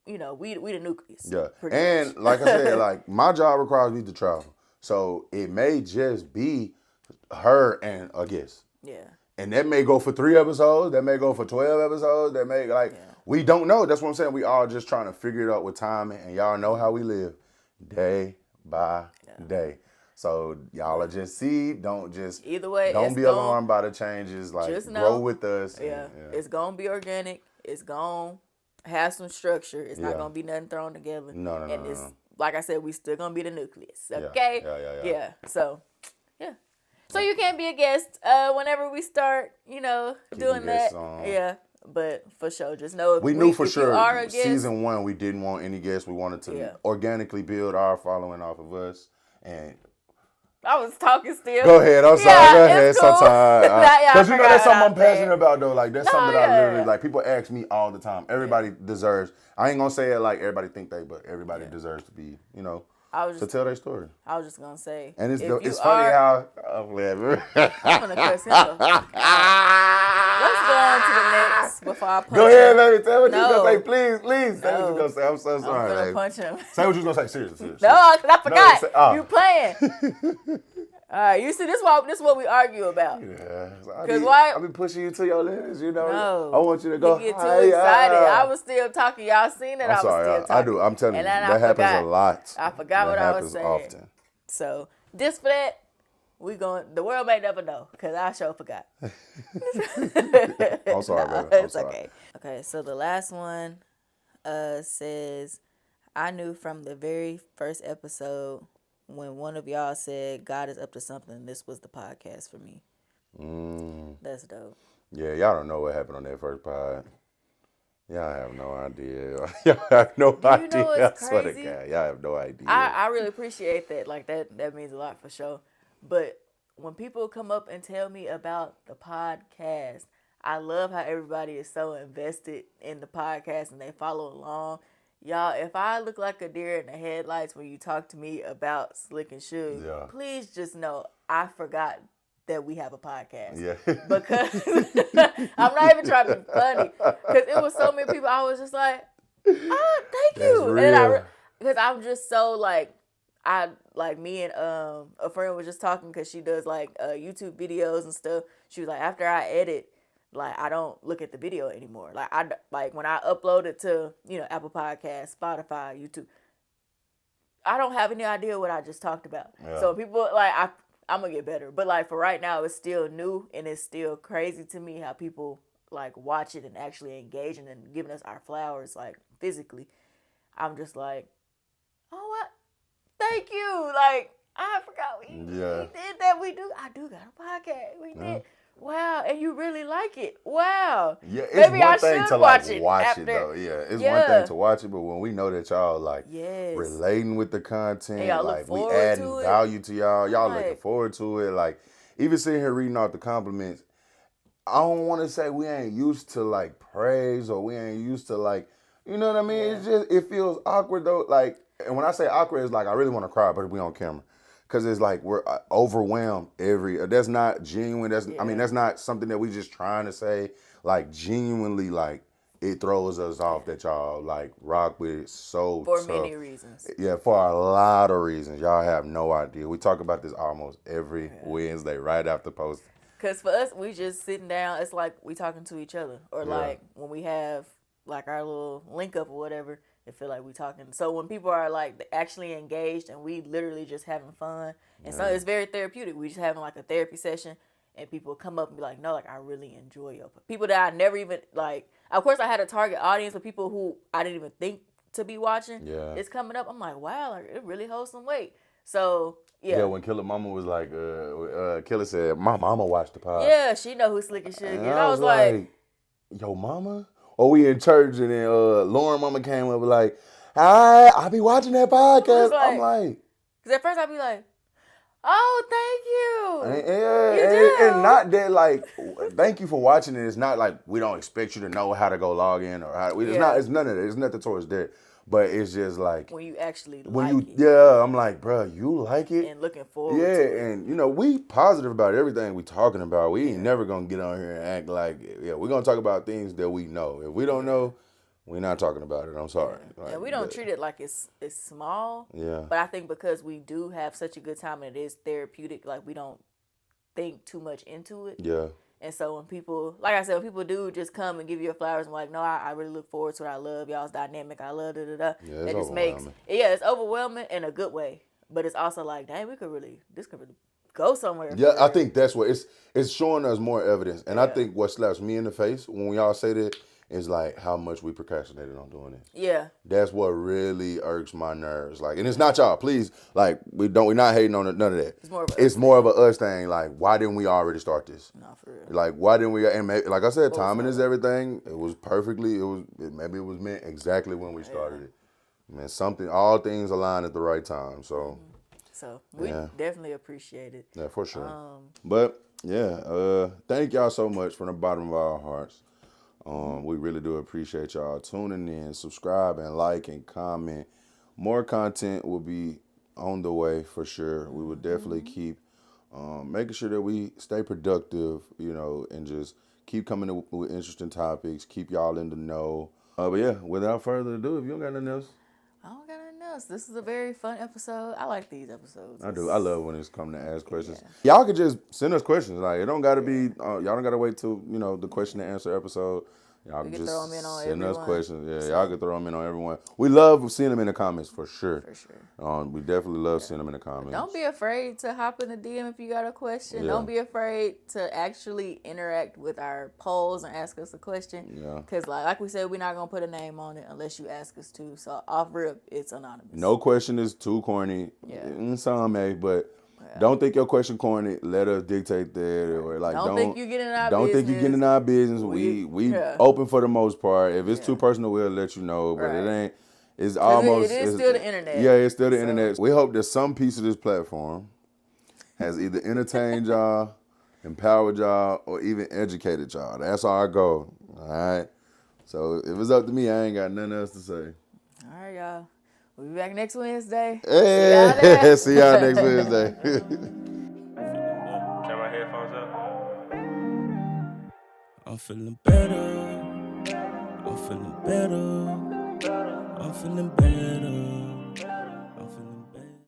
we the nucleus. Yeah. And much. Like I said, like my job requires me to travel. So it may just be her and a guest. Yeah. And that may go for 3 episodes. That may go for 12 episodes. That may we don't know. That's what I'm saying. We all just trying to figure it out with time. And y'all know how we live day by day. So y'all are just don't just either way. Don't be alarmed by the changes. Like just grow with us. Yeah. It's gonna be organic. It's gonna have some structure. It's not gonna be nothing thrown together. No. And it's like I said, we still gonna be the nucleus. Okay. Yeah. So. So you can be a guest whenever we start, doing that. Yeah, but for sure, just know if we knew for sure you are a guest, season 1 we didn't want any guests. We wanted to organically build our following off of us. And I was talking still. Go ahead. I'm sorry. Go ahead. Cool. Sometimes because that's something I'm passionate about though. Like that's something that I literally like. People ask me all the time. Everybody deserves. I ain't gonna say it like everybody think but everybody deserves to be. To tell their story. I was just gonna say, and it's funny how I'm gonna cuss him. Let's go on to the next before I punch him. Go ahead, baby. Tell what you're gonna say, please. Say what you're gonna say. I'm so sorry. I'm gonna punch him. Say what you're gonna say. Seriously. No, because I forgot. You playing. All right, you see, this is what we argue about. Yeah. Because why? I've been pushing you to your limits, No. I want you to go. You get too excited. I was still talking. Y'all seen it? I'm sorry. I was still talking. I do. I'm telling you, that happens a lot. I forgot what I was saying. Often. So, just for that, the world may never know, because I sure forgot. I'm sorry, baby. It's okay. Okay, so the last one says, I knew from the very first episode when one of y'all said God is up to something, this was the podcast for me. That's dope. Yeah, y'all don't know what happened on that first pod. Y'all have no idea. Y'all have no idea. You know what's crazy? I swear to God, y'all have no idea. I really appreciate that. Like that means a lot for sure. But when people come up and tell me about the podcast, I love how everybody is so invested in the podcast and they follow along. Y'all, if I look like a deer in the headlights when you talk to me about Slick and Shug, please just know I forgot that we have a podcast. Yeah. Because I'm not even trying to be funny. Because it was so many people, I was just like, oh, thank you. Real. Because I'm just so me and a friend was just talking because she does YouTube videos and stuff. She was like, after I edit, I don't look at the video anymore. When I upload it to, Apple Podcasts, Spotify, YouTube, I don't have any idea what I just talked about. Yeah. So people, I'm gonna get better. But like for right now, it's still new and it's still crazy to me how people like watch it and actually engaging and giving us our flowers like physically. I'm just like, oh what? Thank you. Like I forgot we did that. I do got a podcast. We did. Wow, and you really like it. Wow. Yeah, it's Maybe one thing to like watch it after. though. Yeah, it's one thing to watch it, but when we know that y'all like relating with the content, y'all like we adding value to y'all like, looking forward to it. Like even sitting here reading out the compliments, I don't want to say we ain't used to like praise or we ain't used to like, you know what I mean? Yeah. It's just it feels awkward though. Like, and when I say awkward, it's like I really want to cry, but we on camera. Cause it's like we're overwhelmed that's not genuine. I mean, that's not something that we just trying to say. Like genuinely, like it throws us off that y'all like rock with it so for tough. Many reasons. Yeah, for a lot of reasons. Y'all have no idea. We talk about this almost every Wednesday right after posting. Cause for us, we just sitting down. It's like we talking to each other, or like when we have like our little link up or whatever. It feel like we talking. So when people are like actually engaged and we literally just having fun, and so it's very therapeutic. We just having like a therapy session, and people come up and be like, "No, like I really enjoy your people that I never even like." Of course, I had a target audience of people who I didn't even think to be watching. Yeah, it's coming up. I'm like, wow, like it really holds some weight. So yeah. When Killer Mama was like, Killer said, "My mama watched the pod." Yeah, she know who Slick and Shug is. I was like, "Yo, mama." Or we in church and then Lauren mama came up like, I be watching that podcast. I'm like, because at first I'd be like, oh, thank you. And not that like, thank you for watching it. It's not like we don't expect you to know how to go log in or how. It's none of that. It's nothing towards that. But it's just like when you actually it. Yeah, I'm like, bro, you like it and looking forward to it. And you know we positive about everything we talking about. We ain't never gonna get on here and act like we're gonna talk about things that we know. If we don't know, we're not talking about it. I'm sorry. Like, and we don't treat it like it's small. Yeah. But I think because we do have such a good time and it is therapeutic, like we don't think too much into it. Yeah. And so when people, like I said, when people do just come and give you your flowers and like, no, I really look forward to it. I love y'all's dynamic. I love Yeah, it just makes, it's overwhelming in a good way. But it's also like, dang, this could really go somewhere. Yeah, I think that's what it's showing us more evidence. And I think what slaps me in the face when we all say that is like how much we procrastinated on doing it. Yeah. That's what really irks my nerves. Like, and it's not y'all, please. Like, we're not hating on none of that. It's more of a us thing. Like, why didn't we already start this? No, for real. Like, why didn't we? And maybe, like I said, timing is everything. It was perfectly. Maybe it was meant exactly when we started it. Man, all things align at the right time. So. So we definitely appreciate it. Yeah, for sure. But thank y'all so much from the bottom of our hearts. We really do appreciate y'all tuning in, subscribing, liking, comment. More content will be on the way for sure. We will definitely keep making sure that we stay productive, and just keep coming up with interesting topics, keep y'all in the know. But yeah, without further ado, if you don't got nothing else. I don't got nothing else. This is a very fun episode. I like these episodes. I do. I love when it's come to ask questions. Yeah. Y'all could just send us questions. Like, it don't got to be, y'all don't got to wait till, the question and answer episode. Y'all can just throw them in on send everyone. us questions. Yeah, y'all can throw them in on everyone. We love seeing them in the comments for sure. For sure. We definitely love seeing them in the comments. Don't be afraid to hop in the DM if you got a question. Yeah. Don't be afraid to actually interact with our polls and ask us a question. Yeah. Because like we said, we're not going to put a name on it unless you ask us to. So off rip, it's anonymous. No question is too corny. Yeah. Some may, but... Don't think your question corny. Let us dictate that, or like don't think you get in our don't business. think you get in our business. We open for the most part. If it's too personal, we'll let you know. But it ain't. It's almost. It is still the internet. Yeah, it's still the internet. We hope that some piece of this platform has either entertained y'all, empowered y'all, or even educated y'all. That's our goal. All right. So if it's up to me, I ain't got nothing else to say. All right, y'all. We'll be back next Wednesday. Hey, see y'all next Wednesday. Turn my headphones up. I'm feeling better. I'm feeling better. I'm feeling better.